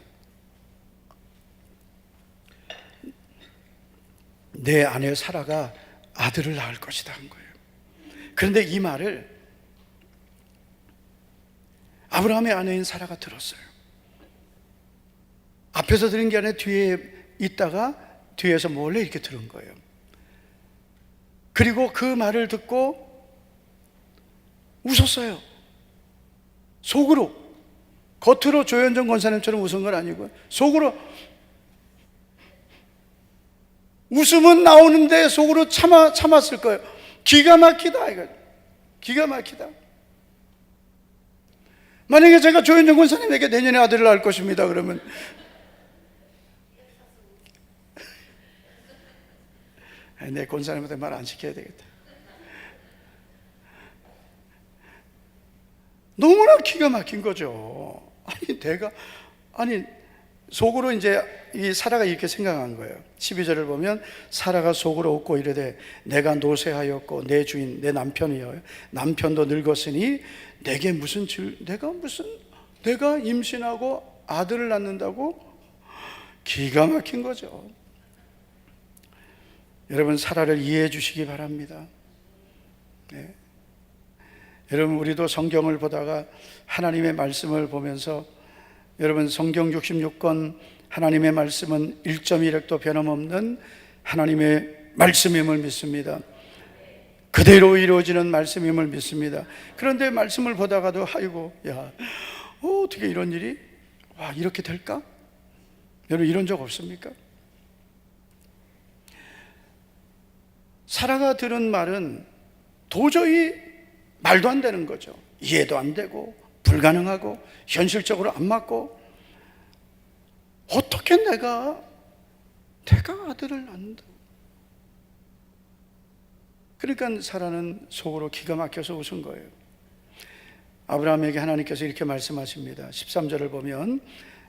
내 아내 사라가 아들을 낳을 것이다 한 거예요. 그런데 이 말을 아브라함의 아내인 사라가 들었어요. 앞에서 들은 게 아니라 뒤에 있다가 뒤에서 몰래 이렇게 들은 거예요. 그리고 그 말을 듣고 웃었어요. 속으로. 겉으로 조현정 권사님처럼 웃은 건 아니고 속으로. 웃음은 나오는데 속으로 참았을 거예요. 기가 막히다 이거. 기가 막히다. 만약에 제가 조현정 권사님에게 내년에 아들을 낳을 것입니다 그러면 내 권사님한테 말 안 시켜야 되겠다. 너무나 기가 막힌 거죠. 아니 속으로 이제 이 사라가 이렇게 생각한 거예요. 12절을 보면 사라가 속으로 웃고 이르되 내가 노쇠하였고 내 주인 내 남편이여 남편도 늙었으니 내게 내가 임신하고 아들을 낳는다고? 기가 막힌 거죠. 여러분, 사라를 이해해 주시기 바랍니다. 네. 여러분, 우리도 성경을 보다가 하나님의 말씀을 보면서, 여러분, 성경 66권 하나님의 말씀은 1.1획도 변함없는 하나님의 말씀임을 믿습니다. 그대로 이루어지는 말씀임을 믿습니다. 그런데 말씀을 보다가도 아이고, 야, 어떻게 이런 일이 이렇게 될까? 여러분, 이런 적 없습니까? 사라가 들은 말은 도저히 말도 안 되는 거죠. 이해도 안 되고 불가능하고 현실적으로 안 맞고, 어떻게 내가 아들을 낳는다. 그러니까 사라는 속으로 기가 막혀서 웃은 거예요. 아브라함에게 하나님께서 이렇게 말씀하십니다. 13절을 보면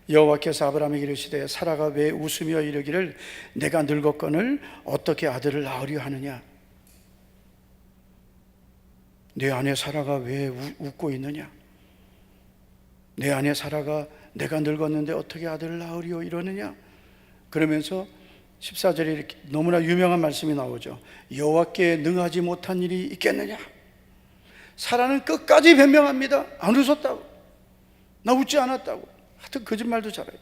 여호와께서 아브라함에게 이르시되 사라가 왜 웃으며 이르기를 내가 늙었거늘 어떻게 아들을 낳으려 하느냐. 내 아내 사라가 왜 웃고 있느냐. 내 아내 사라가 내가 늙었는데 어떻게 아들을 낳으려 이러느냐. 그러면서 14절에 이렇게 너무나 유명한 말씀이 나오죠. 여호와께 능하지 못한 일이 있겠느냐. 사라는 끝까지 변명합니다. 안 웃었다고, 나 웃지 않았다고. 하여튼 거짓말도 잘해요.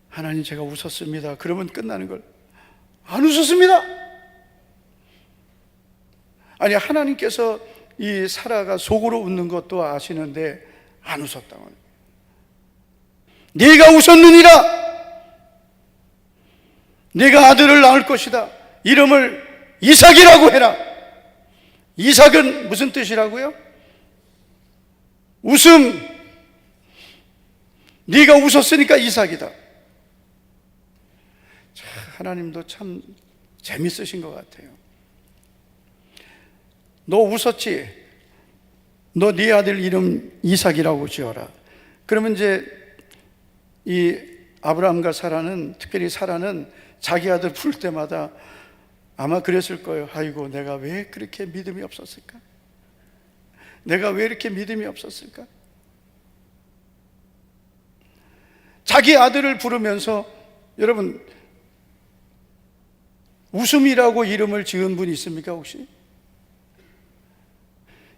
하나님, 제가 웃었습니다. 그러면 끝나는 걸, 안 웃었습니다. 아니, 하나님께서 이 사라가 속으로 웃는 것도 아시는데 안 웃었다고. 네가 웃었느니라. 네가 아들을 낳을 것이다. 이름을 이삭이라고 해라. 이삭은 무슨 뜻이라고요? 웃음. 네가 웃었으니까 이삭이다. 하나님도 참 재밌으신 것 같아요. 너 웃었지? 너 네 아들 이름 이삭이라고 지어라. 그러면 이제 이 아브라함과 사라는, 특별히 사라는 자기 아들 부를 때마다 아마 그랬을 거예요. 아이고, 내가 왜 그렇게 믿음이 없었을까? 내가 왜 이렇게 믿음이 없었을까? 자기 아들을 부르면서, 여러분, 웃음이라고 이름을 지은 분 있습니까 혹시?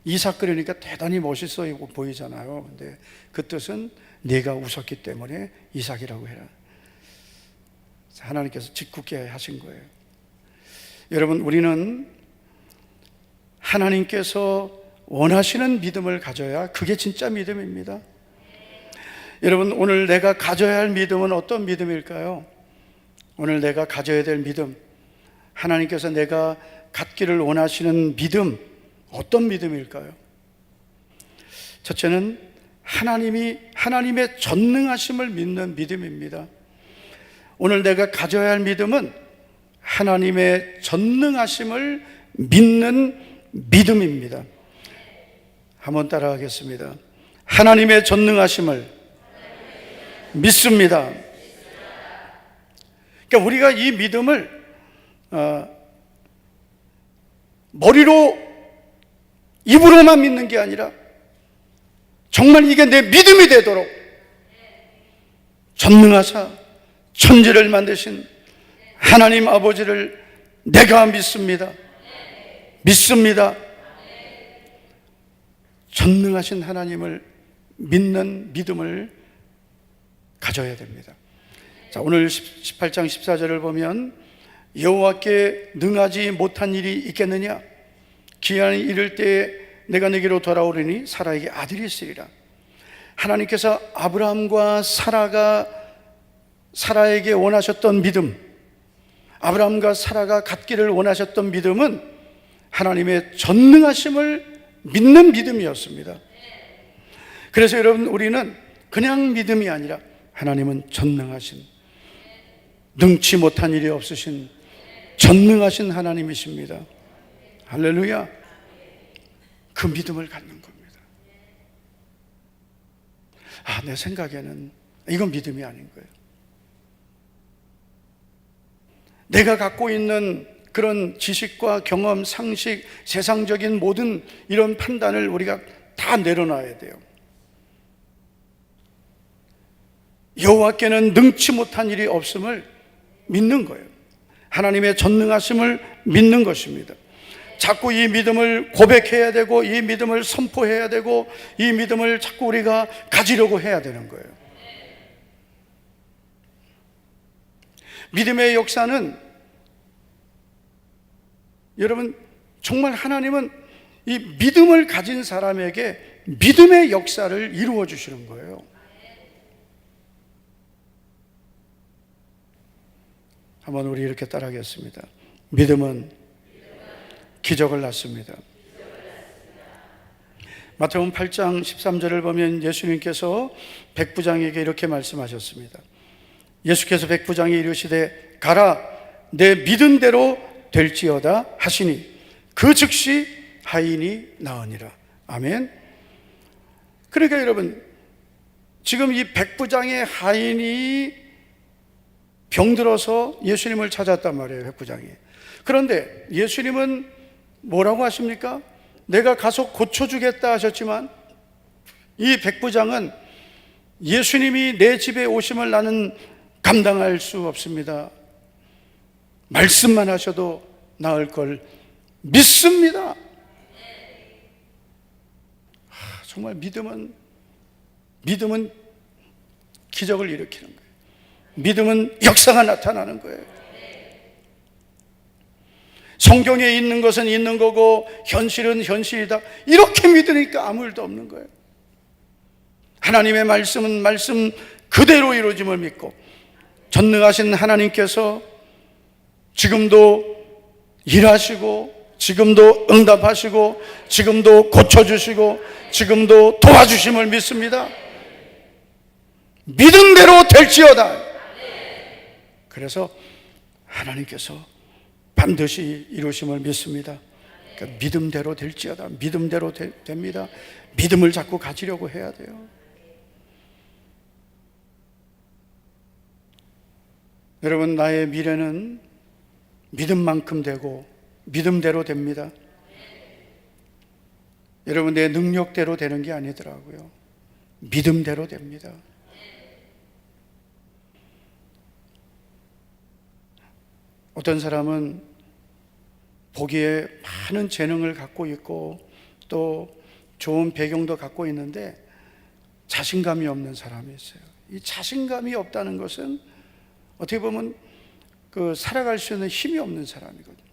이삭 그러니까 대단히 멋있어 보이잖아요. 근데 그 뜻은 네가 웃었기 때문에 이삭이라고 해라. 하나님께서 짓궂게 하신 거예요. 여러분, 우리는 하나님께서 원하시는 믿음을 가져야 그게 진짜 믿음입니다. 여러분, 오늘 내가 가져야 할 믿음은 어떤 믿음일까요? 오늘 내가 가져야 될 믿음, 하나님께서 내가 갖기를 원하시는 믿음, 어떤 믿음일까요? 첫째는 하나님의 전능하심을 믿는 믿음입니다. 오늘 내가 가져야 할 믿음은 하나님의 전능하심을 믿는 믿음입니다. 한번 따라하겠습니다. 하나님의 전능하심을 믿습니다. 그러니까 우리가 이 믿음을 머리로, 입으로만 믿는 게 아니라 정말 이게 내 믿음이 되도록 전능하사 천지를 만드신 하나님 아버지를 내가 믿습니다. 믿습니다. 전능하신 하나님을 믿는 믿음을 가져야 됩니다. 자, 오늘 18장 14절을 보면 여호와께 능하지 못한 일이 있겠느냐? 기한이 이를 때에 내가 네게로 돌아오리니 사라에게 아들이 있으리라. 하나님께서 아브라함과 사라에게 원하셨던 믿음, 아브라함과 사라가 갖기를 원하셨던 믿음은 하나님의 전능하심을 믿는 믿음이었습니다. 그래서 여러분, 우리는 그냥 믿음이 아니라 하나님은 전능하신, 능치 못한 일이 없으신 전능하신 하나님이십니다. 할렐루야. 그 믿음을 갖는 겁니다. 내 생각에는 이건 믿음이 아닌 거예요. 내가 갖고 있는 그런 지식과 경험, 상식, 세상적인 모든 이런 판단을 우리가 다 내려놔야 돼요. 여호와께는 능치 못한 일이 없음을 믿는 거예요. 하나님의 전능하심을 믿는 것입니다. 자꾸 이 믿음을 고백해야 되고, 이 믿음을 선포해야 되고, 이 믿음을 자꾸 우리가 가지려고 해야 되는 거예요. 믿음의 역사는, 여러분, 정말 하나님은 이 믿음을 가진 사람에게 믿음의 역사를 이루어 주시는 거예요. 한번 우리 이렇게 따라하겠습니다. 믿음은 기적을 낳습니다. 마태복음 8장 13절을 보면 예수님께서 백부장에게 이렇게 말씀하셨습니다. 예수께서 백부장이 이르시되 가라, 내 믿은 대로 될지어다 하시니 그 즉시 하인이 나으니라. 아멘. 그러니까 여러분, 지금 이 백부장의 하인이 병들어서 예수님을 찾았단 말이에요. 백부장이. 그런데 예수님은 뭐라고 하십니까? 내가 가서 고쳐주겠다 하셨지만, 이 백부장은 예수님이 내 집에 오심을 나는 감당할 수 없습니다. 말씀만 하셔도 나을 걸 믿습니다. 정말 믿음은 기적을 일으키는 거예요. 믿음은 역사가 나타나는 거예요. 성경에 있는 것은 있는 거고 현실은 현실이다, 이렇게 믿으니까 아무 일도 없는 거예요. 하나님의 말씀은 말씀 그대로 이루어짐을 믿고, 전능하신 하나님께서 지금도 일하시고, 지금도 응답하시고, 지금도 고쳐주시고, 지금도 도와주심을 믿습니다. 믿음대로 될지어다. 그래서 하나님께서 반드시 이루심을 믿습니다. 그러니까 믿음대로 될지어다. 믿음대로 됩니다. 믿음을 자꾸 가지려고 해야 돼요. 여러분, 나의 미래는 믿음만큼 되고 믿음대로 됩니다. 여러분, 내 능력대로 되는 게 아니더라고요. 믿음대로 됩니다. 어떤 사람은 보기에 많은 재능을 갖고 있고 또 좋은 배경도 갖고 있는데 자신감이 없는 사람이 있어요. 이 자신감이 없다는 것은 어떻게 보면 살아갈 수 있는 힘이 없는 사람이거든요.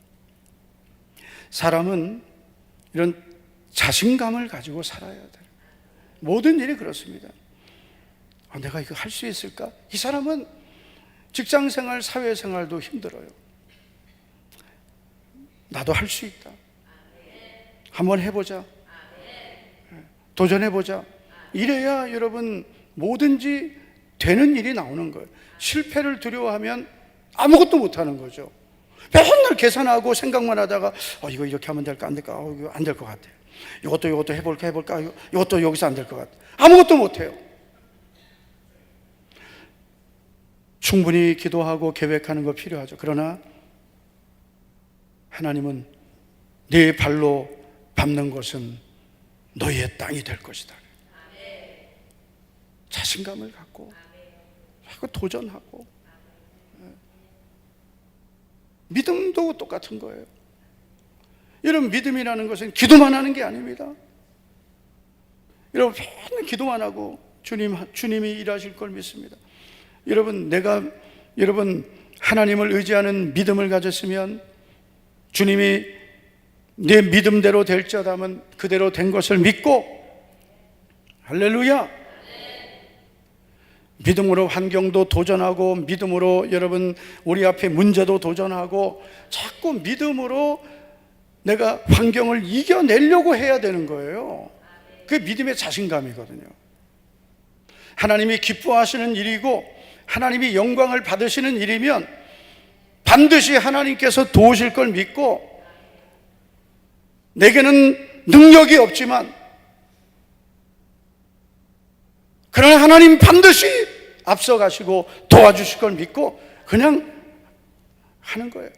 사람은 이런 자신감을 가지고 살아야 돼요. 모든 일이 그렇습니다. 내가 이거 할 수 있을까? 이 사람은 직장생활, 사회생활도 힘들어요. 나도 할 수 있다. 한번 해보자. 도전해보자. 이래야 여러분 뭐든지 되는 일이 나오는 거예요. 실패를 두려워하면 아무것도 못하는 거죠. 맨날 계산하고 생각만 하다가 이거 이렇게 하면 될까 안 될까? 이거 안 될 것 같아요. 이것도 해볼까? 이것도 여기서 안 될 것 같아요. 아무것도 못해요. 충분히 기도하고 계획하는 거 필요하죠. 그러나 하나님은 네 발로 밟는 것은 너희의 땅이 될 것이다. 자신감을 갖고 자꾸 도전하고. 믿음도 똑같은 거예요. 여러분, 믿음이라는 것은 기도만 하는 게 아닙니다. 여러분, 맨날 기도만 하고 주님이 일하실 걸 믿습니다. 여러분, 여러분 하나님을 의지하는 믿음을 가졌으면 주님이 내 믿음대로 될지어다 하면 그대로 된 것을 믿고, 할렐루야, 믿음으로 환경도 도전하고, 믿음으로 여러분 우리 앞에 문제도 도전하고, 자꾸 믿음으로 내가 환경을 이겨내려고 해야 되는 거예요. 그게 믿음의 자신감이거든요. 하나님이 기뻐하시는 일이고 하나님이 영광을 받으시는 일이면 반드시 하나님께서 도우실 걸 믿고, 내게는 능력이 없지만 그러나 하나님 반드시 앞서가시고 도와주실 걸 믿고 그냥 하는 거예요.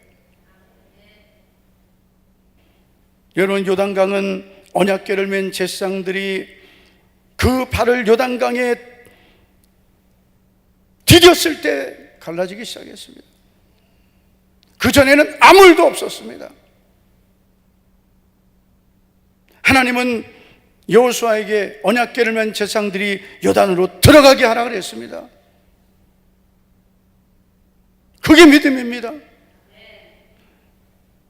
여러분, 요단강은 언약궤를 맨 제사장들이 그 발을 요단강에 믿었을 때 갈라지기 시작했습니다. 그전에는 아무 일도 없었습니다. 하나님은 여호수아에게 언약궤를 맨 제사장들이 요단으로 들어가게 하라 그랬습니다. 그게 믿음입니다.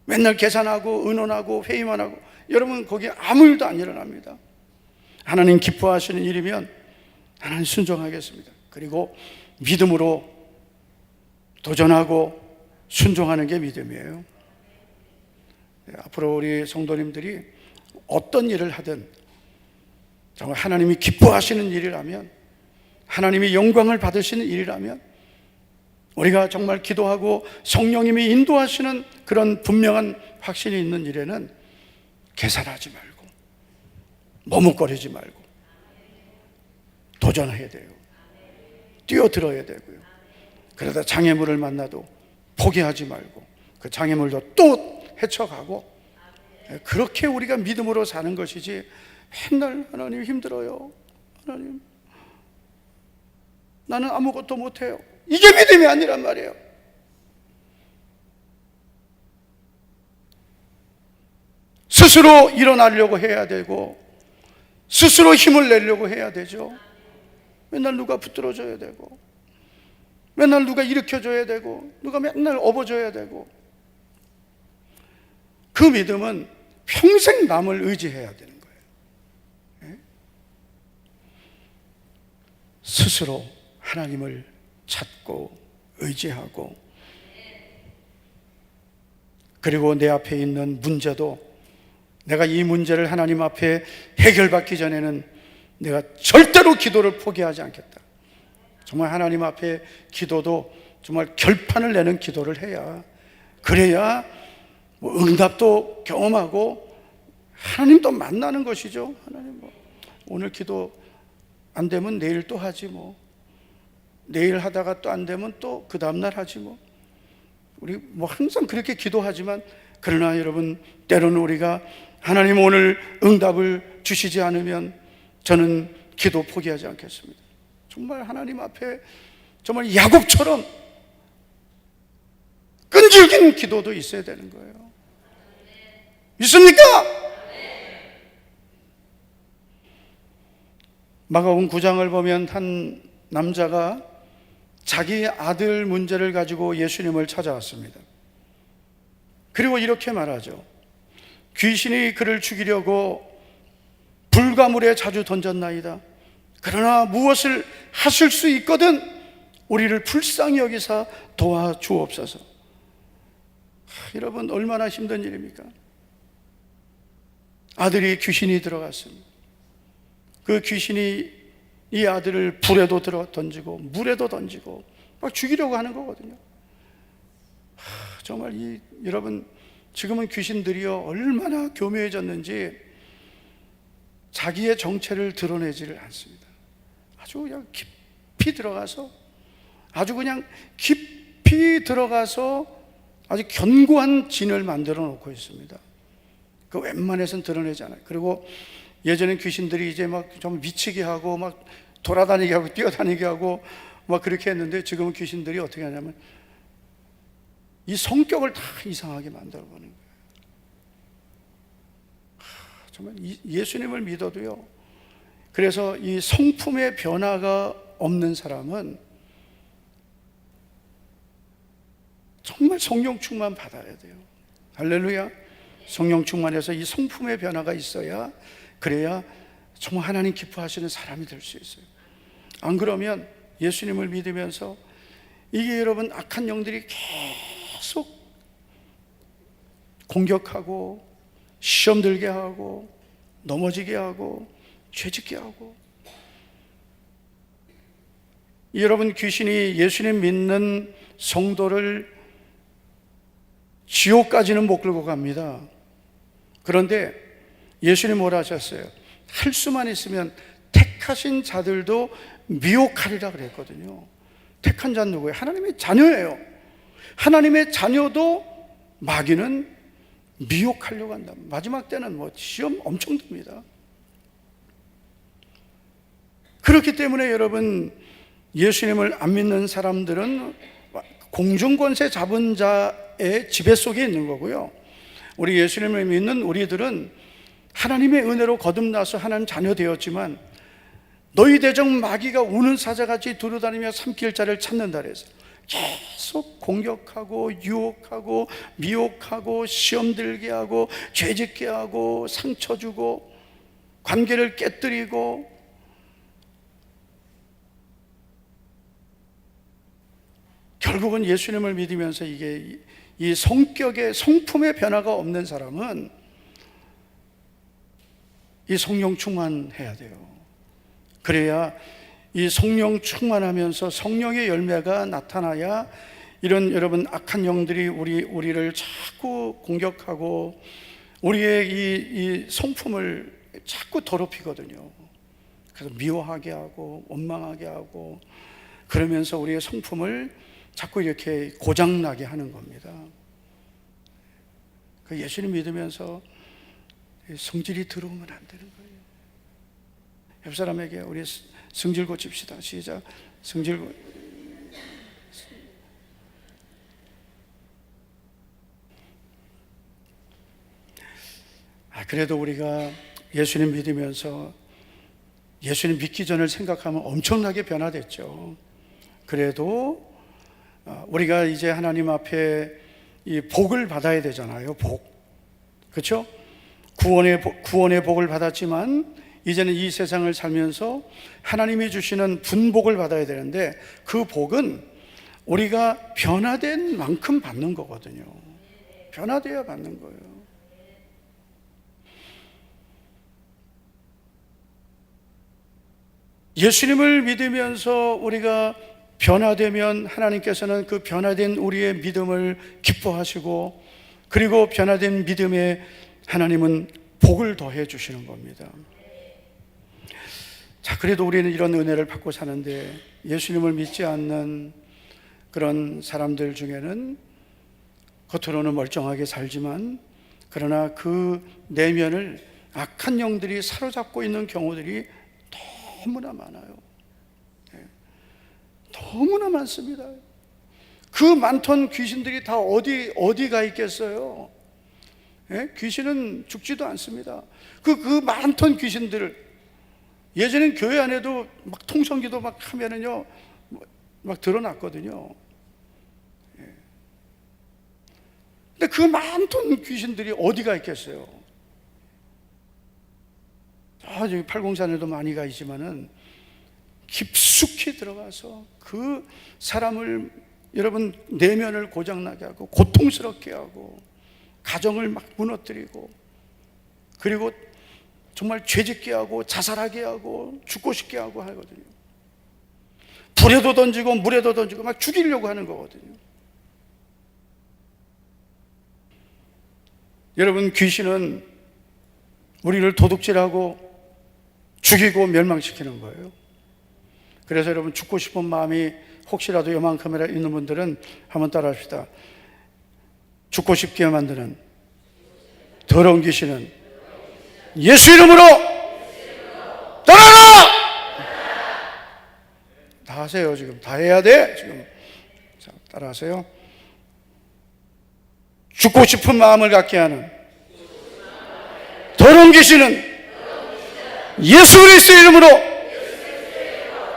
맨날 계산하고 의논하고 회의만 하고, 여러분 거기에 아무 일도 안 일어납니다. 하나님 기뻐하시는 일이면 하나님 순종하겠습니다. 그리고 믿음으로 도전하고 순종하는 게 믿음이에요. 앞으로 우리 성도님들이 어떤 일을 하든 정말 하나님이 기뻐하시는 일이라면, 하나님이 영광을 받으시는 일이라면, 우리가 정말 기도하고 성령님이 인도하시는 그런 분명한 확신이 있는 일에는 계산하지 말고 머뭇거리지 말고 도전해야 돼요. 뛰어들어야 되고요. 그러다 장애물을 만나도 포기하지 말고 그 장애물도 또 헤쳐가고, 그렇게 우리가 믿음으로 사는 것이지, 맨날 하나님 힘들어요, 하나님 나는 아무것도 못해요, 이게 믿음이 아니란 말이에요. 스스로 일어나려고 해야 되고 스스로 힘을 내려고 해야 되죠. 맨날 누가 붙들어줘야 되고, 맨날 누가 일으켜줘야 되고, 누가 맨날 업어줘야 되고. 그 믿음은 평생 남을 의지해야 되는 거예요. 스스로 하나님을 찾고 의지하고, 그리고 내 앞에 있는 문제도 내가 이 문제를 하나님 앞에 해결받기 전에는 내가 절대로 기도를 포기하지 않겠다. 정말 하나님 앞에 기도도 정말 결판을 내는 기도를 해야, 그래야 응답도 경험하고 하나님도 만나는 것이죠. 하나님 오늘 기도 안 되면 내일 또 하지 뭐, 내일 하다가 또 안 되면 또 그 다음날 하지 뭐. 우리 항상 그렇게 기도하지만, 그러나 여러분, 때로는 우리가 하나님 오늘 응답을 주시지 않으면 저는 기도 포기하지 않겠습니다. 정말 하나님 앞에 정말 야곱처럼 끈질긴 기도도 있어야 되는 거예요. 믿습니까? 마가복음 9장을 보면 한 남자가 자기 아들 문제를 가지고 예수님을 찾아왔습니다. 그리고 이렇게 말하죠. 귀신이 그를 죽이려고 불가물에 자주 던졌나이다. 그러나 무엇을 하실 수 있거든 우리를 불쌍히 여기사 도와주옵소서. 여러분, 얼마나 힘든 일입니까? 아들이 귀신이 들어갔습니다. 그 귀신이 이 아들을 불에도 던지고 물에도 던지고 막 죽이려고 하는 거거든요. 정말 여러분, 지금은 귀신들이요 얼마나 교묘해졌는지 자기의 정체를 드러내지를 않습니다. 아주 그냥 깊이 들어가서, 아주 그냥 깊이 들어가서 아주 견고한 진을 만들어 놓고 있습니다. 그 웬만해서는 드러내지 않아요. 그리고 예전엔 귀신들이 이제 막 좀 미치게 하고 막 돌아다니게 하고 뛰어다니게 하고 막 그렇게 했는데, 지금은 귀신들이 어떻게 하냐면 이 성격을 다 이상하게 만들어 버리는 거예요. 정말 예수님을 믿어도요, 그래서 이 성품의 변화가 없는 사람은 정말 성령 충만 받아야 돼요. 할렐루야. 성령 충만해서 이 성품의 변화가 있어야, 그래야 정말 하나님 기뻐하시는 사람이 될 수 있어요. 안 그러면 예수님을 믿으면서 이게 여러분 악한 영들이 계속 공격하고 시험 들게 하고 넘어지게 하고 죄짓게 하고, 여러분 귀신이 예수님 믿는 성도를 지옥까지는 못 끌고 갑니다. 그런데 예수님 뭐라 하셨어요? 할 수만 있으면 택하신 자들도 미혹하리라 그랬거든요. 택한 자는 누구예요? 하나님의 자녀예요. 하나님의 자녀도 마귀는 미혹하려고 한다. 마지막 때는 시험 엄청 듭니다. 그렇기 때문에 여러분, 예수님을 안 믿는 사람들은 공중권세 잡은 자의 지배 속에 있는 거고요. 우리 예수님을 믿는 우리들은 하나님의 은혜로 거듭나서 하나님 자녀 되었지만 너희 대적 마귀가 우는 사자같이 두루다니며 삼킬 자를 찾는다 그래서 계속 공격하고 유혹하고 미혹하고 시험 들게 하고 죄짓게 하고 상처 주고 관계를 깨뜨리고 결국은 예수님을 믿으면서 이게 이 성격의 성품의 변화가 없는 사람은 이 성령 충만해야 돼요. 그래야 이 성령 충만하면서 성령의 열매가 나타나야 이런 여러분 악한 영들이 우리를 자꾸 공격하고 우리의 이 성품을 자꾸 더럽히거든요. 그래서 미워하게 하고 원망하게 하고 그러면서 우리의 성품을 자꾸 이렇게 고장나게 하는 겁니다. 그 예수님 믿으면서 성질이 들어오면 안 되는 거예요. 옆 사람에게 우리 성질 고칩시다. 시작. 성질 그래도 우리가 예수님 믿으면서 예수님 믿기 전을 생각하면 엄청나게 변화됐죠. 그래도 우리가 이제 하나님 앞에 이 복을 받아야 되잖아요. 복. 그렇죠? 구원의 복을 받았지만 이제는 이 세상을 살면서 하나님이 주시는 분복을 받아야 되는데 그 복은 우리가 변화된 만큼 받는 거거든요. 변화돼야 받는 거예요. 예수님을 믿으면서 우리가 변화되면 하나님께서는 그 변화된 우리의 믿음을 기뻐하시고 그리고 변화된 믿음에 하나님은 복을 더해 주시는 겁니다. 자, 그래도 우리는 이런 은혜를 받고 사는데 예수님을 믿지 않는 그런 사람들 중에는 겉으로는 멀쩡하게 살지만 그러나 그 내면을 악한 영들이 사로잡고 있는 경우들이 너무나 많아요. 너무나 많습니다. 그 많던 귀신들이 다 어디가 있겠어요? 귀신은 죽지도 않습니다. 그 많던 귀신들을 예전엔 교회 안에도 막 통성기도 막 하면은요, 막 드러났거든요. 근데 그 많던 귀신들이 어디가 있겠어요? 저기 팔공산에도 많이 가 있지만은 깊숙이 들어가서 그 사람을 여러분 내면을 고장나게 하고 고통스럽게 하고 가정을 막 무너뜨리고 그리고 정말 죄짓게 하고 자살하게 하고 죽고 싶게 하고 하거든요. 불에도 던지고 물에도 던지고 막 죽이려고 하는 거거든요. 여러분 귀신은 우리를 도둑질하고 죽이고 멸망시키는 거예요. 그래서 여러분 죽고 싶은 마음이 혹시라도 요만큼이라 있는 분들은 한번 따라 합시다. 죽고 싶게 만드는 더러운 귀신은 예수 이름으로 떠나라! 다 하세요. 지금 다 해야 돼. 지금 자, 따라하세요. 죽고 싶은 마음을 갖게 하는 더러운 귀신은 예수 그리스도 이름으로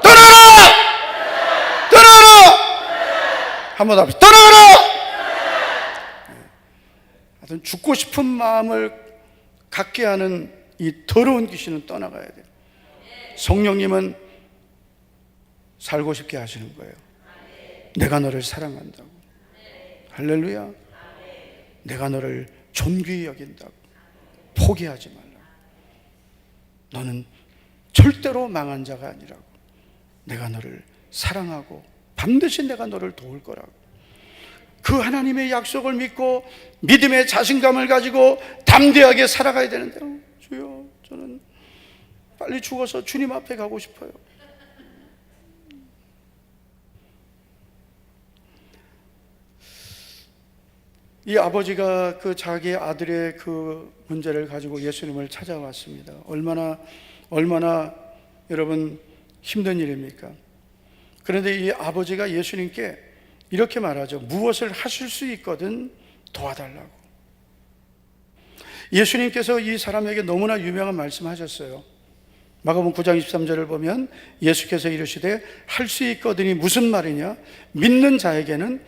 떠나라! 떠나라! 한번 더 합시다. 떠나라! 하여튼 죽고 싶은 마음을 갖게 하는 이 더러운 귀신은 떠나가야 돼요. 성령님은 살고 싶게 하시는 거예요. 내가 너를 사랑한다고. 할렐루야. 내가 너를 존귀히 여긴다고. 포기하지 말라. 너는 절대로 망한 자가 아니라고. 내가 너를 사랑하고 반드시 내가 너를 도울 거라고. 그 하나님의 약속을 믿고 믿음의 자신감을 가지고 담대하게 살아가야 되는데 주여 저는 빨리 죽어서 주님 앞에 가고 싶어요. 이 아버지가 그 자기 아들의 그 문제를 가지고 예수님을 찾아왔습니다. 얼마나 여러분 힘든 일입니까? 그런데 이 아버지가 예수님께 이렇게 말하죠. 무엇을 하실 수 있거든 도와달라고. 예수님께서 이 사람에게 너무나 유명한 말씀하셨어요. 마가복음 9장 23절을 보면 예수께서 이르시되 할 수 있거든이 무슨 말이냐? 믿는 자에게는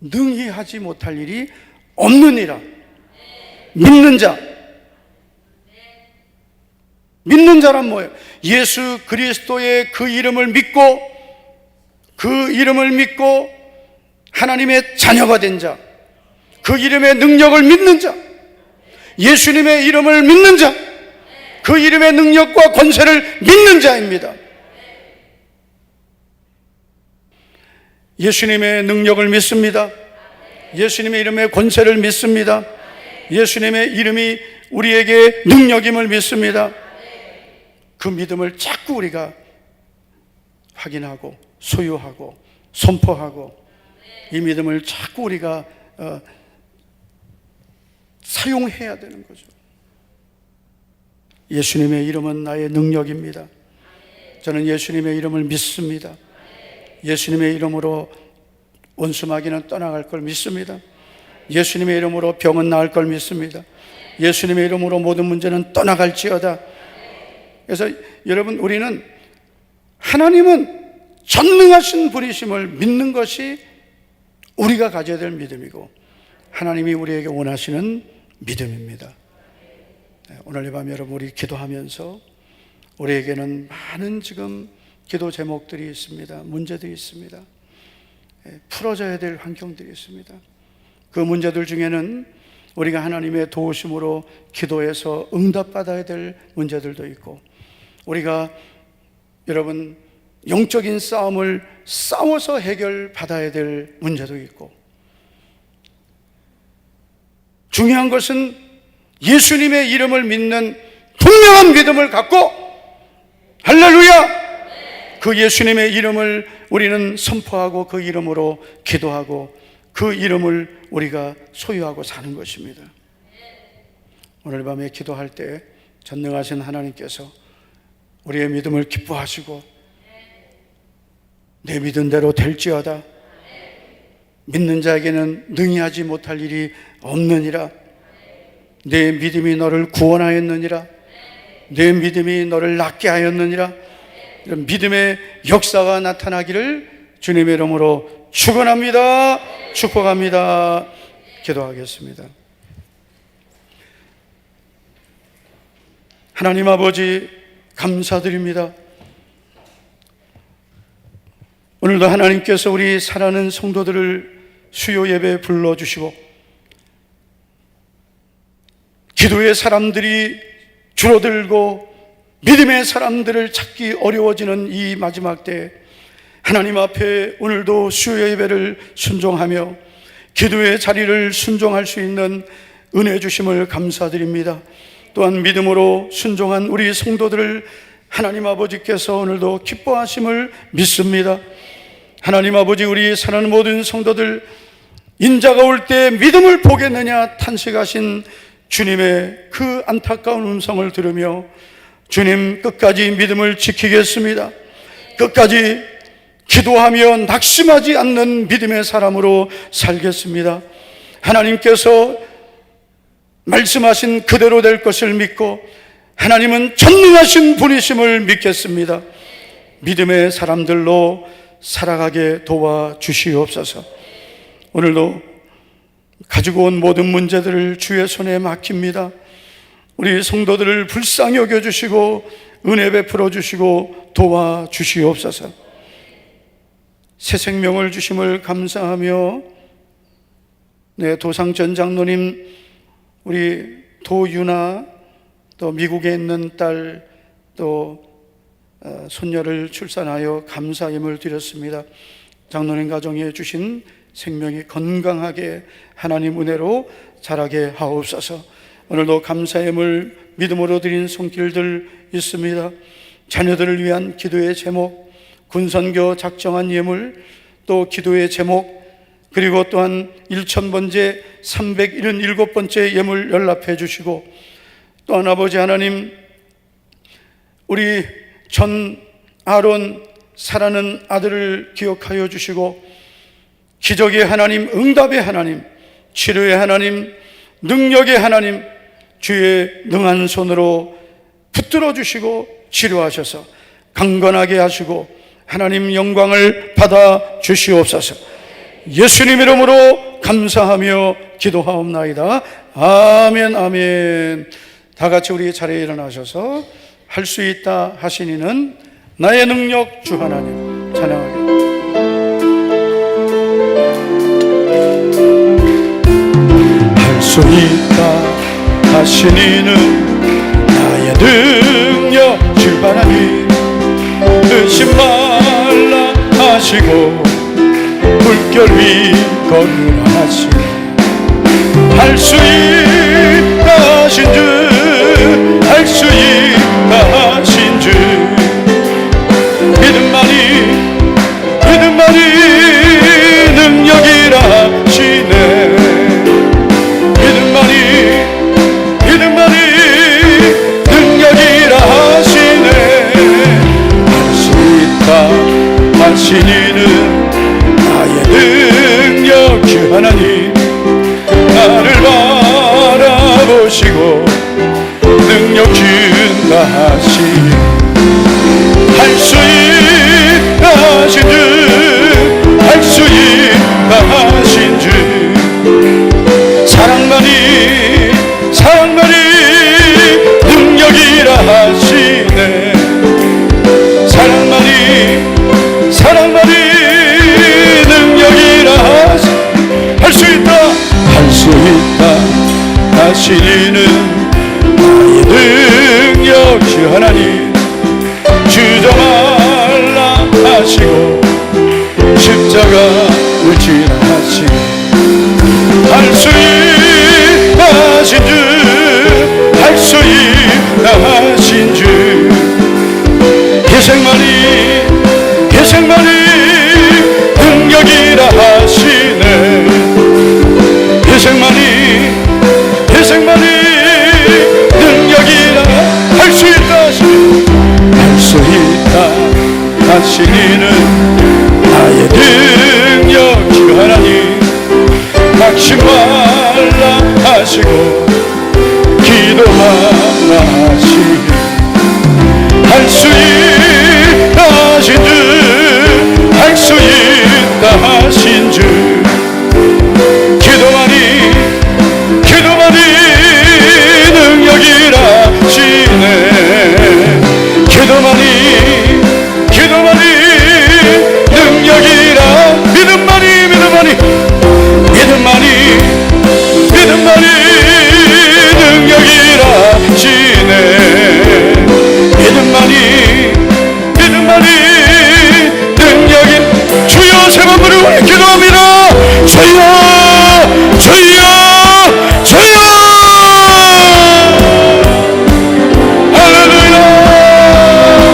능히 하지 못할 일이 없느니라. 믿는 자. 믿는 자란 뭐예요? 예수 그리스도의 그 이름을 믿고 하나님의 자녀가 된 자, 그 이름의 능력을 믿는 자, 예수님의 이름을 믿는 자, 그 이름의 능력과 권세를 믿는 자입니다. 예수님의 능력을 믿습니다. 예수님의 이름의 권세를 믿습니다. 예수님의 이름이 우리에게 능력임을 믿습니다. 그 믿음을 자꾸 우리가 확인하고 소유하고 선포하고 이 믿음을 자꾸 우리가 사용해야 되는 거죠. 예수님의 이름은 나의 능력입니다. 저는 예수님의 이름을 믿습니다. 예수님의 이름으로 원수마귀는 떠나갈 걸 믿습니다. 예수님의 이름으로 병은 나을 걸 믿습니다. 예수님의 이름으로 모든 문제는 떠나갈지어다. 그래서 여러분, 우리는 하나님은 전능하신 분이심을 믿는 것이 우리가 가져야 될 믿음이고 하나님이 우리에게 원하시는 믿음입니다. 오늘 이 밤 여러분, 우리 기도하면서 우리에게는 많은 지금 기도 제목들이 있습니다. 문제들이 있습니다. 풀어져야 될 환경들이 있습니다. 그 문제들 중에는 우리가 하나님의 도우심으로 기도해서 응답받아야 될 문제들도 있고, 우리가 여러분 영적인 싸움을 싸워서 해결받아야 될 문제도 있고, 중요한 것은 예수님의 이름을 믿는 분명한 믿음을 갖고, 할렐루야! 그 예수님의 이름을 우리는 선포하고 그 이름으로 기도하고 그 이름을 우리가 소유하고 사는 것입니다. 오늘 밤에 기도할 때 전능하신 하나님께서 우리의 믿음을 기뻐하시고 내 믿은 대로 될지어다. 믿는 자에게는 능히 하지 못할 일이 없느니라. 내 믿음이 너를 구원하였느니라. 내 믿음이 너를 낫게 하였느니라. 이런 믿음의 역사가 나타나기를 주님의 이름으로 축원합니다. 축복합니다. 기도하겠습니다. 하나님 아버지, 감사드립니다. 오늘도 하나님께서 우리 사랑하는 성도들을 수요 예배에 불러주시고 기도의 사람들이 줄어들고 믿음의 사람들을 찾기 어려워지는 이 마지막 때 하나님 앞에 오늘도 수요 예배를 순종하며 기도의 자리를 순종할 수 있는 은혜 주심을 감사드립니다. 또한 믿음으로 순종한 우리 성도들을 하나님 아버지께서 오늘도 기뻐하심을 믿습니다. 하나님 아버지, 우리 사랑하는 모든 성도들, 인자가 올 때 믿음을 보겠느냐 탄식하신 주님의 그 안타까운 음성을 들으며 주님, 끝까지 믿음을 지키겠습니다. 끝까지 기도하며 낙심하지 않는 믿음의 사람으로 살겠습니다. 하나님께서 말씀하신 그대로 될 것을 믿고 하나님은 전능하신 분이심을 믿겠습니다. 믿음의 사람들로 살아가게 도와주시옵소서. 오늘도 가지고 온 모든 문제들을 주의 손에 맡깁니다. 우리 성도들을 불쌍히 여겨주시고 은혜 베풀어 주시고 도와주시옵소서. 새 생명을 주심을 감사하며 도상전 장로님, 우리 도유나, 또 미국에 있는 딸, 또 손녀를 출산하여 감사임을 드렸습니다. 장로님 가정에 주신 생명이 건강하게 하나님 은혜로 자라게 하옵소서. 오늘도 감사임을 믿음으로 드린 손길들 있습니다. 자녀들을 위한 기도의 제목, 군선교 작정한 예물, 또 기도의 제목, 그리고 또한 1000번째 377번째 예물 연락해 주시고, 또한 아버지 하나님, 우리 전 아론 사랑하는 아들을 기억하여 주시고 기적의 하나님, 응답의 하나님, 치료의 하나님, 능력의 하나님, 주의 능한 손으로 붙들어 주시고 치료하셔서 강건하게 하시고 하나님 영광을 받아 주시옵소서. 예수님 이름으로 감사하며 기도하옵나이다. 아멘, 아멘. 다 같이 우리 자리에 일어나셔서 할 수 있다 하시니는 나의 능력 주 하나님 찬양하겠습니다. 할 수 있다 하시니는 나의 능력 주 하나님 의심 말라 하시고 물결 위 걸으라시고 할 수 있다 하신 주 할 수 있다 하신 주 믿음만이 능력이라 하시네 믿음만이 능력이라 하시네 할 수 있다 하시니는 나의 능력 주 하나님 나를 바라보시고 능력 준다 하시니 할 수 있다 하신 주 할 수 있다 하신 주 사랑만이 능력이라 하시네 사랑만이 능력이라 하시네 할 수 있다 하시니는 나의 능력 주 하나님 주저 말라 하시고 십자가 의지라 하시고 할 수 있다 하신 주 할 수 있다 하신 주 희생만이 능력이라 하시네 희생만이 능력이라 할 수 있다 하시니는 나의 능력 주 하나님 낙심 말라 하시고 기도하라 하시니